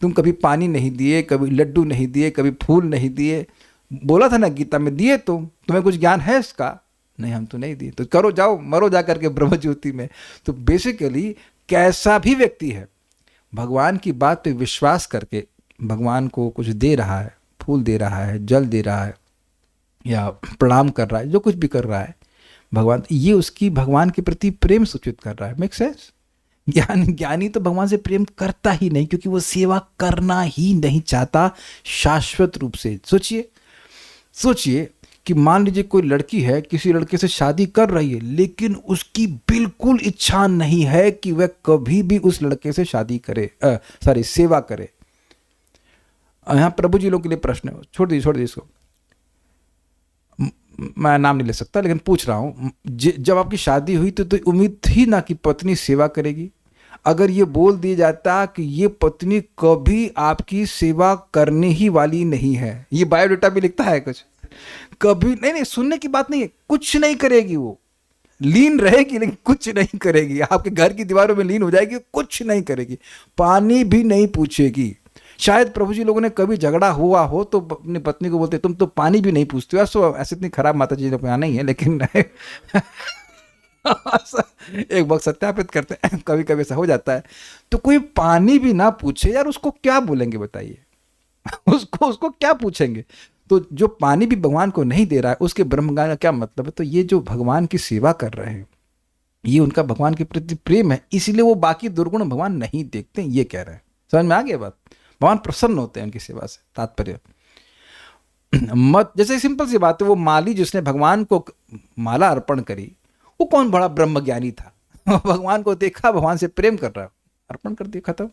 तुम कभी पानी नहीं दिए, कभी लड्डू नहीं दिए, कभी फूल नहीं दिए। बोला था ना गीता में, दिए तुम्हें कुछ ज्ञान है इसका? नहीं हम तो नहीं दिए, तो करो, जाओ मरो जा करके ब्रह्म ज्योति में। तो बेसिकली कैसा भी व्यक्ति है, भगवान की बात पे विश्वास करके भगवान को कुछ दे रहा है, फूल दे रहा है, जल दे रहा है, या प्रणाम कर रहा है, जो कुछ भी कर रहा है भगवान, ये उसकी भगवान के प्रति प्रेम सूचित कर रहा है। Make sense? ज्ञानी तो भगवान से प्रेम करता ही नहीं, क्योंकि वो सेवा करना ही नहीं चाहता शाश्वत रूप से। सोचिए कि मान लीजिए कोई लड़की है, किसी लड़के से शादी कर रही है, लेकिन उसकी बिल्कुल इच्छा नहीं है कि वह कभी भी उस लड़के से शादी करे, सेवा करे। यहाँ प्रभु जी लोगों के लिए प्रश्न है, छोड़ दीजिए इसको, मैं नाम नहीं ले सकता, लेकिन पूछ रहा हूँ, जब आपकी शादी हुई तो उम्मीद थी ना कि पत्नी सेवा करेगी? अगर ये बोल दिया जाता कि ये पत्नी कभी आपकी सेवा करने ही वाली नहीं है, ये बायोडाटा भी लिखता है कुछ, कभी नहीं, सुनने की बात नहीं है, कुछ नहीं करेगी, वो लीन रहेगी लेकिन कुछ नहीं करेगी, आपके घर की दीवारों में लीन हो जाएगी, कुछ नहीं करेगी, पानी भी नहीं पूछेगी। शायद प्रभु जी लोगों ने कभी झगड़ा हुआ हो तो अपनी पत्नी को बोलते तुम तो पानी भी नहीं पूछते हो। ऐसे इतनी खराब माता जी लोग यहाँ नहीं है, लेकिन एक वक्त सत्यापित करते हैं, कभी कभी ऐसा हो जाता है। तो कोई पानी भी ना पूछे यार, उसको क्या बोलेंगे बताइए? उसको क्या पूछेंगे? तो जो पानी भी भगवान को नहीं दे रहा है, उसके ब्रह्मज्ञान का क्या मतलब है? तो ये जो भगवान की सेवा कर रहे हैं, ये उनका भगवान के प्रति प्रेम है, इसीलिए वो बाकी दुर्गुण भगवान नहीं देखते, ये कह रहे हैं। समझ में आ गया बात? भगवान प्रसन्न होते हैं उनकी सेवा से, तात्पर्य मत। जैसे सिंपल सी बात है, वो माली जिसने भगवान को माला अर्पण करी, वो कौन बड़ा ब्रह्मज्ञानी था? भगवान को देखा, भगवान से प्रेम कर रहा, अर्पण कर दिया, खत्म।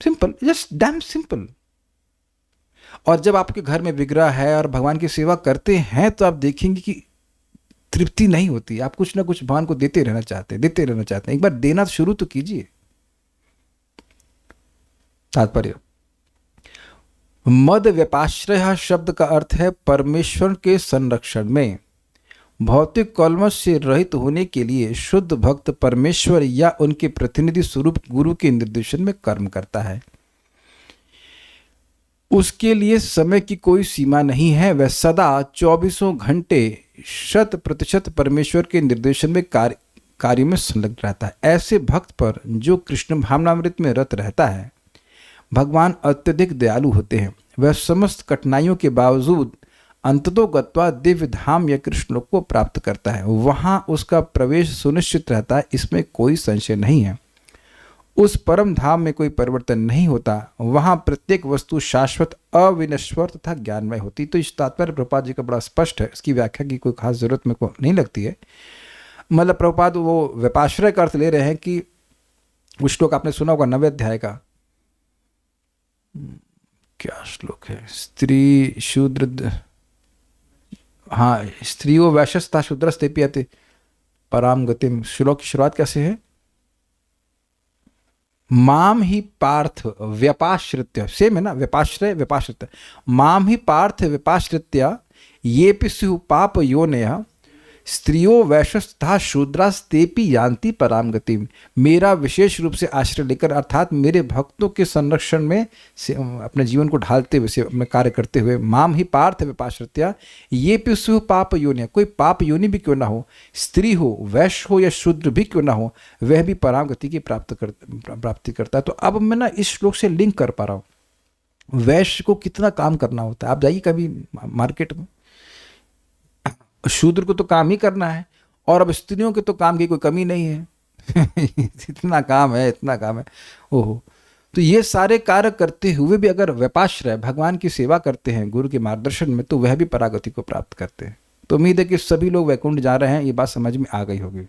Simple, just dam simple. और जब आपके घर में विग्रह है और भगवान की सेवा करते हैं, तो आप देखेंगे कि तृप्ति नहीं होती, आप कुछ ना कुछ भगवान को देते रहना चाहते हैं। एक बार देना शुरू तो कीजिए। तात्पर्य, मद व्यपाश्रय शब्द का अर्थ है परमेश्वर के संरक्षण में। भौतिक कलमश से रहित होने के लिए शुद्ध भक्त परमेश्वर या उनके प्रतिनिधि स्वरूप गुरु के निर्देशन में कर्म करता है। उसके लिए समय की कोई सीमा नहीं है, वह सदा 24 घंटे 100% परमेश्वर के निर्देशन में कार्य में संलग्न रहता है। ऐसे भक्त पर जो कृष्ण भावनामृत में रत रहता है, भगवान अत्यधिक दयालु होते हैं। वह समस्त कठिनाइयों के बावजूद अंततो गत्वा दिव्य धाम या कृष्ण लोक को प्राप्त करता है। वहाँ उसका प्रवेश सुनिश्चित रहता है, इसमें कोई संशय नहीं है। उस परम धाम में कोई परिवर्तन नहीं होता, वहाँ प्रत्येक वस्तु शाश्वत, अविनश्वर तथा ज्ञानमय होती। तो इस तात्पर्य प्रभुपाद जी का बड़ा स्पष्ट है, इसकी व्याख्या की कोई खास जरूरत मेरे को नहीं लगती है। मतलब प्रभुपाद वो व्यपाश्रय का अर्थ ले रहे हैं कि वो श्लोक आपने सुना होगा 9वें अध्याय का, क्या श्लोक है, स्त्री शूद्र, हाँ, स्त्रियो वैश्यस्ता शूद्रस्तेपि यति पराम गतिम। श्लोक की शुरुआत कैसे है? माम ही पार्थ व्यपाश्रित्य, सेम है ना, व्यपाश्रय व्यपाश्रित्य। माम ही पार्थ व्यपाश्रित्य ये स्युः पाप योनयः स्त्रियो वैश्यस्था शूद्रास्तेपि यान्ति पराम गति। मेरा विशेष रूप से आश्रय लेकर, अर्थात मेरे भक्तों के संरक्षण में अपने जीवन को ढालते हुए, अपने कार्य करते हुए, माम ही पार्थ व्यपाश्रित्य ये स्युः पाप योनि, कोई पाप योनि भी क्यों ना हो, स्त्री हो, वैश्य हो या शूद्र भी क्यों ना हो, वह भी पराम गति की प्राप्ति करता है। तो अब मैं ना इस श्लोक से लिंक कर पा रहा हूँ, वैश्य को कितना काम करना होता है। आप जाइए कभी मार्केट में, शूद्र को तो काम ही करना है, और अब स्त्रियों के तो काम की कोई कमी नहीं है। इतना काम है, ओहो। तो ये सारे कार्य करते हुए भी अगर व्यपाश्रय भगवान की सेवा करते हैं गुरु के मार्गदर्शन में, तो वह भी परागति को प्राप्त करते हैं। तो उम्मीद है कि सभी लोग वैकुंठ जा रहे हैं, ये बात समझ में आ गई होगी।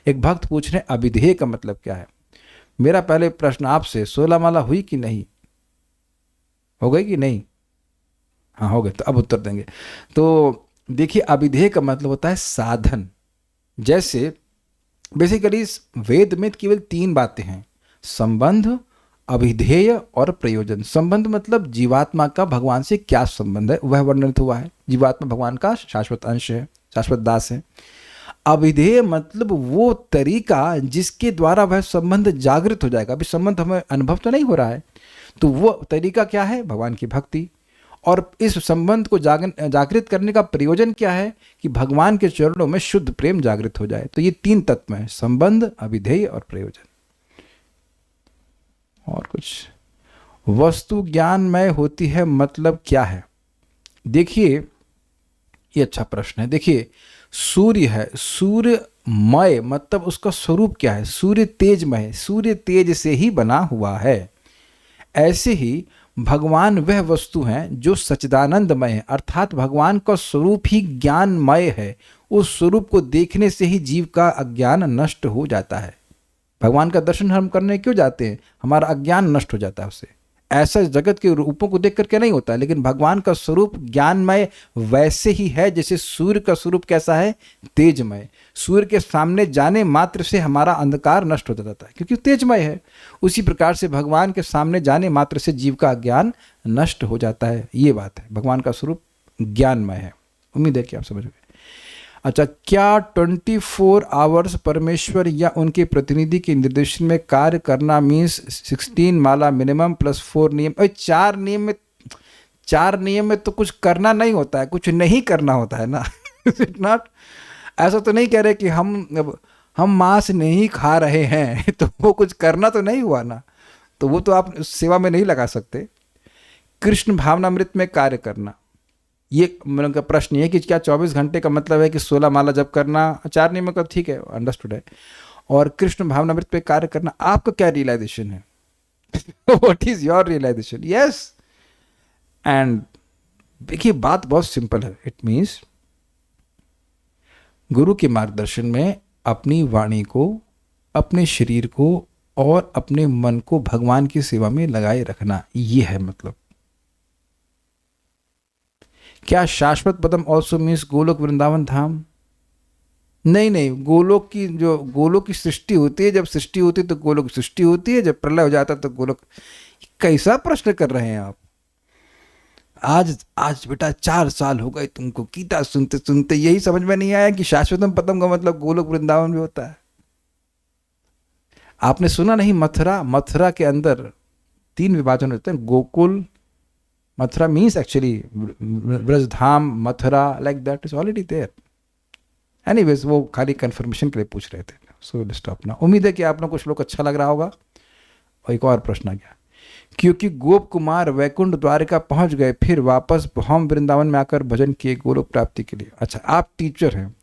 एक भक्त पूछ रहे हैं अभिधेय का मतलब क्या है। मेरा पहले प्रश्न आपसे, 16 माला हुई कि नहीं? हो गई कि नहीं? हाँ हो गए, तो अब उत्तर देंगे। तो देखिए, अभिधेय का मतलब होता है साधन। जैसे बेसिकली वेद में केवल 3 बातें हैं, संबंध, अभिधेय और प्रयोजन। संबंध मतलब जीवात्मा का भगवान से क्या संबंध है, वह वर्णित हुआ है। जीवात्मा भगवान का शाश्वत अंश है, शाश्वत दास है। अभिधेय मतलब वो तरीका जिसके द्वारा वह संबंध जागृत हो जाएगा। अभी संबंध हमें अनुभव तो नहीं हो रहा है, तो वो तरीका क्या है? भगवान की भक्ति। और इस संबंध को जागृत करने का प्रयोजन क्या है कि भगवान के चरणों में शुद्ध प्रेम जागृत हो जाए। तो ये तीन तत्व हैं, संबंध, अभिधेय और प्रयोजन। और कुछ वस्तु ज्ञानमय होती है मतलब क्या है? देखिए, ये अच्छा प्रश्न है। देखिए, सूर्य है, सूर्यमय मतलब उसका स्वरूप क्या है? सूर्य तेजमय है, सूर्य तेज से ही बना हुआ है। ऐसे ही भगवान वह वस्तु हैं जो सच्चिदानंदमय है, अर्थात भगवान का स्वरूप ही ज्ञानमय है। उस स्वरूप को देखने से ही जीव का अज्ञान नष्ट हो जाता है। भगवान का दर्शन हम करने क्यों जाते हैं? हमारा अज्ञान नष्ट हो जाता है उससे। ऐसा जगत के रूपों को देख करके नहीं होता, लेकिन भगवान का स्वरूप ज्ञानमय वैसे ही है जैसे सूर्य का स्वरूप कैसा है? तेजमय। सूर्य के सामने जाने मात्र से हमारा अंधकार नष्ट हो जाता है क्योंकि तेजमय है। उसी प्रकार से भगवान के सामने जाने मात्र से जीव का अज्ञान नष्ट हो जाता है। ये बात है, भगवान का स्वरूप ज्ञानमय है। उम्मीद है कि आप समझ गए। अच्छा, क्या 24 आवर्स परमेश्वर या उनके प्रतिनिधि के निर्देशन में कार्य करना मीन्स 16 माला मिनिमम प्लस 4 नियम? चार नियम में तो कुछ करना नहीं होता है, कुछ नहीं करना होता है ना। इट नॉट, ऐसा तो नहीं कह रहे कि हम मांस नहीं खा रहे हैं तो वो कुछ करना तो नहीं हुआ ना, तो वो तो आप उस सेवा में नहीं लगा सकते। कृष्ण भावनामृत में कार्य करना, ये मतलब प्रश्न ये कि क्या 24 घंटे का मतलब है कि 16 माला जप करना? 4 नियमों का ठीक है, अंडरस्टूड है। और कृष्ण भावनामृत पे कार्य करना, आपका क्या रियलाइजेशन है? What is your realisation? Yes, and देखिए बात बहुत सिंपल है। इट मीन्स गुरु के मार्गदर्शन में अपनी वाणी को, अपने शरीर को और अपने मन को भगवान की सेवा में लगाए रखना, ये है मतलब। क्या शाश्वत पदम ऑल्सो मीन्स गोलोक वृंदावन धाम? नहीं नहीं, गोलोक की सृष्टि होती है, जब सृष्टि होती है तो गोलोक की सृष्टि होती है, जब प्रलय हो जाता है तो गोलोक। कैसा प्रश्न कर रहे हैं आप? आज बेटा 4 साल हो गए तुमको गीता सुनते सुनते, यही समझ में नहीं आया कि शाश्वतम पदम का मतलब गोलोक वृंदावन भी होता है? आपने सुना नहीं? मथुरा के अंदर 3 विभाजन होते हैं, Gokul, Mathura means actually Brajdham, Mathura, like that is already there. Anyways, वो खाली कंफर्मेशन के लिए पूछ रहे थे। सो स्टॉप ना। उम्मीद है कि आप लोग कुछ लोग अच्छा लग रहा होगा। और एक और प्रश्न आ गया, क्योंकि गोप कुमार वैकुंठ द्वारिका पहुंच गए, फिर वापस हम वृंदावन में आकर भजन किए गोलोक प्राप्ति के लिए। अच्छा, आप टीचर हैं,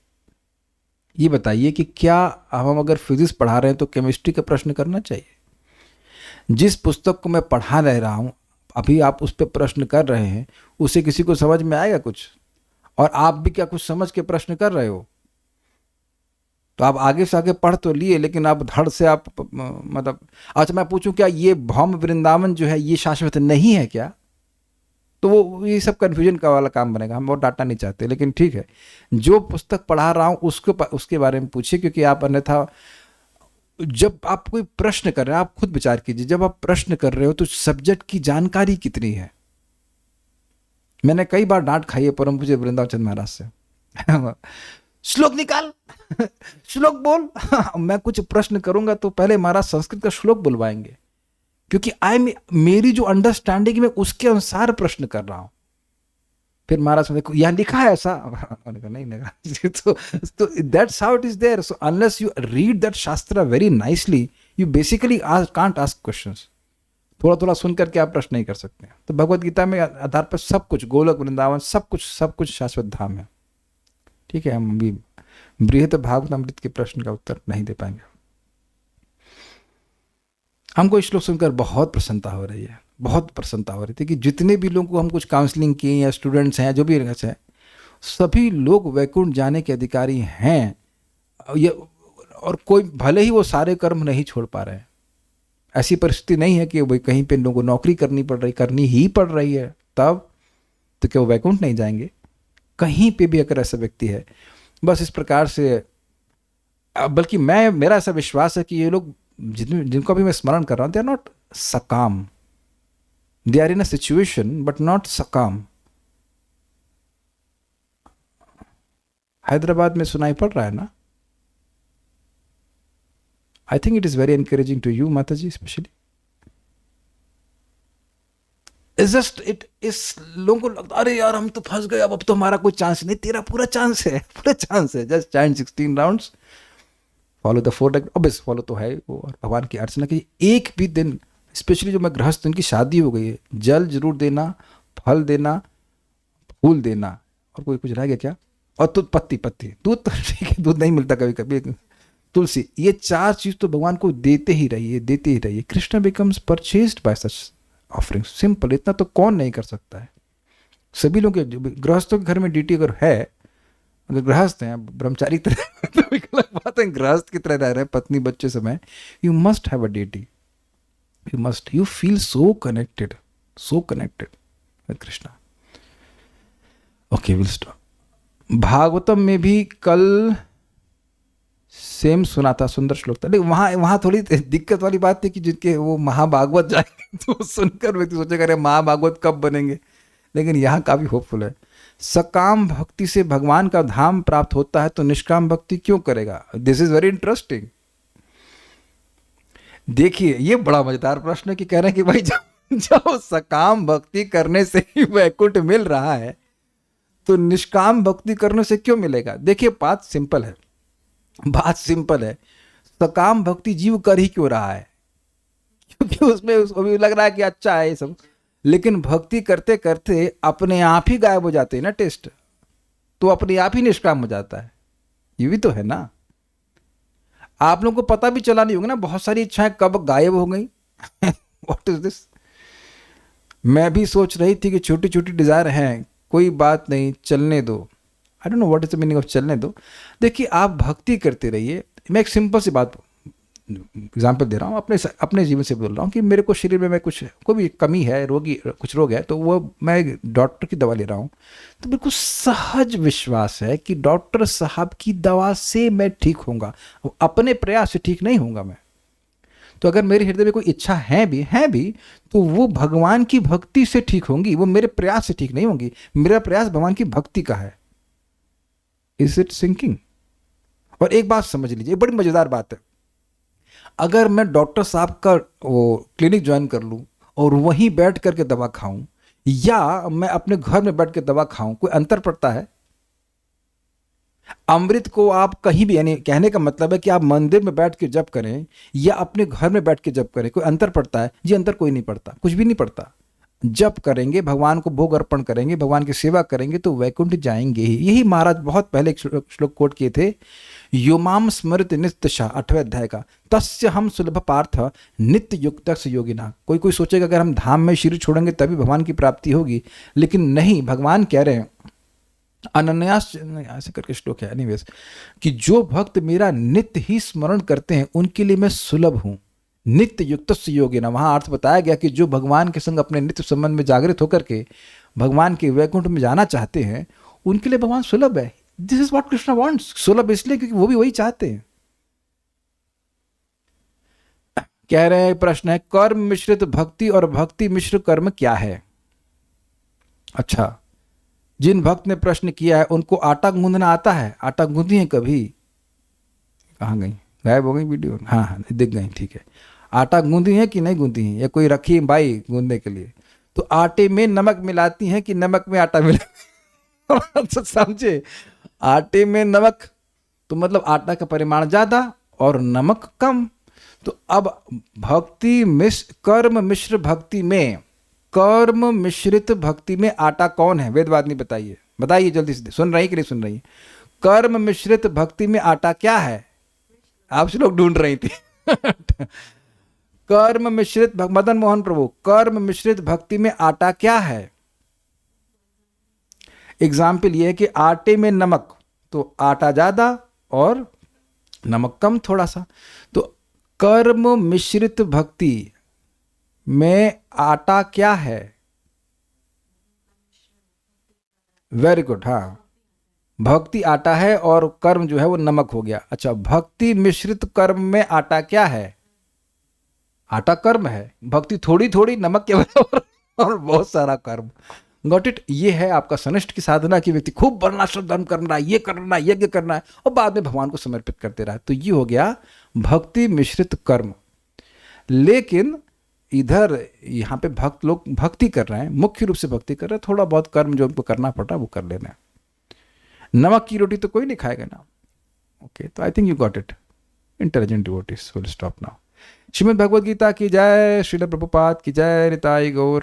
ये बताइए कि क्या हम अगर फिजिक्स पढ़ा रहे हैं तो केमिस्ट्री का प्रश्न करना चाहिए? जिस पुस्तक को मैं पढ़ा रहा हूँ, अभी आप उस पर प्रश्न कर रहे हैं, उसे किसी को समझ में आएगा कुछ? और आप भी क्या कुछ समझ के प्रश्न कर रहे हो? तो आप आगे से आगे पढ़ तो लिए, लेकिन आप धड़ से आप मतलब, अच्छा मैं पूछूं क्या ये भौम वृंदावन जो है ये शाश्वत नहीं है क्या? तो वो ये सब कन्फ्यूजन का वाला काम बनेगा। हम और डाटा नहीं चाहते, लेकिन ठीक है, जो पुस्तक पढ़ा रहा हूँ उसके बारे में पूछिए, क्योंकि आप अन्यथा जब आप कोई प्रश्न कर रहे हैं, आप खुद विचार कीजिए, जब आप प्रश्न कर रहे हो तो सब्जेक्ट की जानकारी कितनी है? मैंने कई बार डांट खाई है परम पूज्य वृंदावन चंद महाराज से। श्लोक निकाल, श्लोक बोल। मैं कुछ प्रश्न करूंगा तो पहले महाराज संस्कृत का श्लोक बुलवाएंगे, क्योंकि मेरी जो अंडरस्टैंडिंग में उसके अनुसार प्रश्न कर रहा हूं। फिर महाराज देखो यहाँ लिखा है ऐसा, नहीं लिखा। तो that's how it is there. So unless you read that shastra very nicely, you basically can't ask questions. थोड़ा थोड़ा सुन करके आप प्रश्न नहीं कर सकते। तो भगवत गीता में आधार पर सब कुछ, गोलोक वृंदावन सब कुछ शाश्वत धाम है। ठीक है, हम भी बृहत भागवतामृत के प्रश्न का उत्तर नहीं दे पाएंगे। हमको इस श्लोक सुनकर बहुत प्रसन्नता हो रही है, बहुत प्रसन्नता हो रही थी कि जितने भी लोगों को हम कुछ काउंसलिंग किए या स्टूडेंट्स हैं, जो भी हैं, सभी लोग वैकुंठ जाने के अधिकारी हैं। ये और कोई भले ही वो सारे कर्म नहीं छोड़ पा रहे हैं, ऐसी परिस्थिति नहीं है कि भाई कहीं पे लोगों को नौकरी करनी ही पड़ रही है, तब तो क्या वो वैकुंठ नहीं जाएंगे? कहीं पे भी अगर ऐसा व्यक्ति है, बस इस प्रकार से, बल्कि मेरा ऐसा विश्वास है कि ये लोग जिनको भी मैं स्मरण कर रहा हूं, दे आर नॉट सकाम, they are in a situation but not सकाम। हैदराबाद में सुनाई पड़ रहा है ना? I think it is very encouraging to you माता जी, स्पेशली। जस्ट इट इस लोगों को लगता अरे यार हम तो फंस गए, अब तो हमारा कोई चांस नहीं। तेरा पूरा चांस है, पूरा चांस है। Just chant 16 rounds, follow the 4 obvious follow तो है वो, और भगवान की अर्चना की एक भी दिन, स्पेशली जो मैं गृहस्थ, उनकी शादी हो गई है, जल जरूर देना, फल देना, फूल देना, और कोई कुछ रह गया क्या, और तो पत्ती पत्ती, दूध तो ठीक है, दूध नहीं मिलता कभी कभी, तुलसी, ये 4 चीज तो भगवान को देते ही रहिए, देते ही रहिए। कृष्ण बिकम्स परचेस्ड बाय सच ऑफरिंग, सिंपल, इतना तो कौन नहीं कर सकता है। सभी लोग के गृहस्थों के घर में ड्यूटी अगर है, अगर गृहस्थ हैं, ब्रह्मचारी तरह तो एक अलग बात है, गृहस्थ की तरह रह रहे हैं पत्नी बच्चे समय, you must have a duty, you must, you feel so connected with Krishna. Okay, will stop. Bhagavatam में भी कल सेम सुना था, सुंदर श्लोक था, लेकिन वहाँ थोड़ी दिक्कत वाली बात थी कि जिनके वो महाभागवत जाएंगे तो सुनकर व्यक्ति सोचेगा अरे महाभागवत कब बनेंगे, लेकिन यहाँ काफी होपफुल है। सकाम भक्ति से भगवान का धाम प्राप्त होता है तो निष्काम भक्ति क्यों करेगा? This is very interesting. देखिए ये बड़ा मजेदार प्रश्न है कि कह रहे हैं कि भाई जब सकाम भक्ति करने से ही वैकुंठ मिल रहा है तो निष्काम भक्ति करने से क्यों मिलेगा? देखिए बात सिंपल है, बात सिंपल है। सकाम भक्ति जीव कर ही क्यों रहा है? क्योंकि उसमें उसको भी लग रहा है कि अच्छा है ये सब, लेकिन भक्ति करते करते अपने आप ही गायब हो जाते हैं ना टेस्ट, तो अपने आप ही निष्काम हो जाता है। ये भी तो है ना। आप लोगों को पता भी चला नहीं होगा ना बहुत सारी इच्छाएं कब गायब हो गई। What is this? मैं भी सोच रही थी कि छोटी छोटी डिजायर हैं, कोई बात नहीं, चलने दो। I don't know what is the meaning of चलने दो। देखिए आप भक्ति करते रहिए। मैं एक सिंपल सी बात एग्जाम्पल दे रहा हूँ, अपने जीवन से बोल रहा हूँ कि मेरे को शरीर में मैं कुछ कोई भी कमी है, कुछ रोग है, तो वो मैं डॉक्टर की दवा ले रहा हूँ, तो बिल्कुल सहज विश्वास है कि डॉक्टर साहब की दवा से मैं ठीक होऊंगा, अपने प्रयास से ठीक नहीं होऊंगा मैं। तो अगर मेरे हृदय में कोई इच्छा है भी तो वो भगवान की भक्ति से ठीक होंगी, वो मेरे प्रयास से ठीक नहीं होंगी। मेरा प्रयास भगवान की भक्ति का है। Is it sinking? और एक बात समझ लीजिए, बड़ी मजेदार बात है। अगर मैं डॉक्टर साहब का वो क्लिनिक ज्वाइन कर लूं और वहीं बैठ करके दवा खाऊं, या मैं अपने घर में बैठ के दवा खाऊं, कोई अंतर पड़ता है? अमृत को आप कहीं भी, यानी कहने का मतलब है कि आप मंदिर में बैठ के जप करें या अपने घर में बैठ के जप करें, कोई अंतर पड़ता है? जी अंतर कोई नहीं पड़ता, कुछ भी नहीं पड़ता। जप करेंगे, भगवान को भोग अर्पण करेंगे, भगवान की सेवा करेंगे तो वैकुंठ जाएंगे ही। यही महाराज बहुत पहले एक श्लोक कोट किए थे, योमाम स्मृत नित्यशा, 8वें अध्याय का, तस्य हम सुलभ पार्थ नित्य युक्त योगिना। कोई कोई सोचेगा अगर हम धाम में शरीर छोड़ेंगे तभी भगवान की प्राप्ति होगी, लेकिन नहीं, भगवान कह रहे हैं अनन्यास, ऐसे करके श्लोक है एनीवेज, कि जो भक्त मेरा नित्य ही स्मरण करते हैं उनके लिए मैं सुलभ हूं, नित्य युक्त योगिना। वहां अर्थ बताया गया कि जो भगवान के संग अपने नित्य संबंध में जागृत होकर के भगवान के वैकुंठ में जाना चाहते हैं उनके लिए भगवान सुलभ है। This is what Krishna wants. सुलभ इसलिए क्योंकि वो भी वही चाहते हैं। कह रहे हैं, प्रश्न है, कर्म मिश्रित भक्ति और भक्ति मिश्र कर्म क्या है? अच्छा, जिन भक्त ने प्रश्न किया है उनको आटा गूंदना आता है? आटा गूंदी है कभी? कहाँ गई, गायब हो गई वीडियो? हाँ हाँ दिख गई, ठीक है। आटा गूंदी है कि नहीं गूंदी है, या कोई रखी है बाई गूंदने के लिए? तो आटे में नमक मिलाती हैं कि नमक में आटा मिला? तो समझे, आटे में नमक तो मतलब आटा का परिमाण ज्यादा और नमक कम। तो अब कर्म मिश्र भक्ति में, कर्म मिश्रित भक्ति में आटा कौन है? वेदवादिनी बताइए, बताइए जल्दी से, सुन रही कि नहीं सुन रही? कर्म मिश्रित भक्ति में आटा क्या है? आप लोग ढूंढ रही थी। कर्म मिश्रित, मदन मोहन प्रभु, कर्म मिश्रित भक्ति में आटा क्या है? एग्जाम्पल ये है कि आटे में नमक, तो आटा ज्यादा और नमक कम थोड़ा सा। तो कर्म मिश्रित भक्ति में आटा क्या है? वेरी गुड, हाँ, भक्ति आटा है और कर्म जो है वो नमक हो गया। अच्छा, भक्ति मिश्रित कर्म में आटा क्या है? आटा कर्म है, भक्ति थोड़ी थोड़ी नमक के बराबर और बहुत सारा कर्म। Got it? ये है आपका सनिष्ठ की साधना की व्यक्ति खूब वर्णाश्रम धर्म करना है, ये करना है, यज्ञ करना है और बाद में भगवान को समर्पित करते रहा। तो ये हो गया भक्ति मिश्रित कर्म। लेकिन इधर यहाँ पे भक्त लोग भक्ति कर रहे हैं, मुख्य रूप से भक्ति कर रहे हैं, थोड़ा बहुत कर्म जो उनको करना पड़ा वो कर लेना है। नमक की रोटी तो कोई नहीं खाएगा ना। ओके, तो I think you got it. Intelligent devotees will stop now. Srimad Bhagavad Gita की जय, श्रील प्रभुपाद की जय, निताई गौर।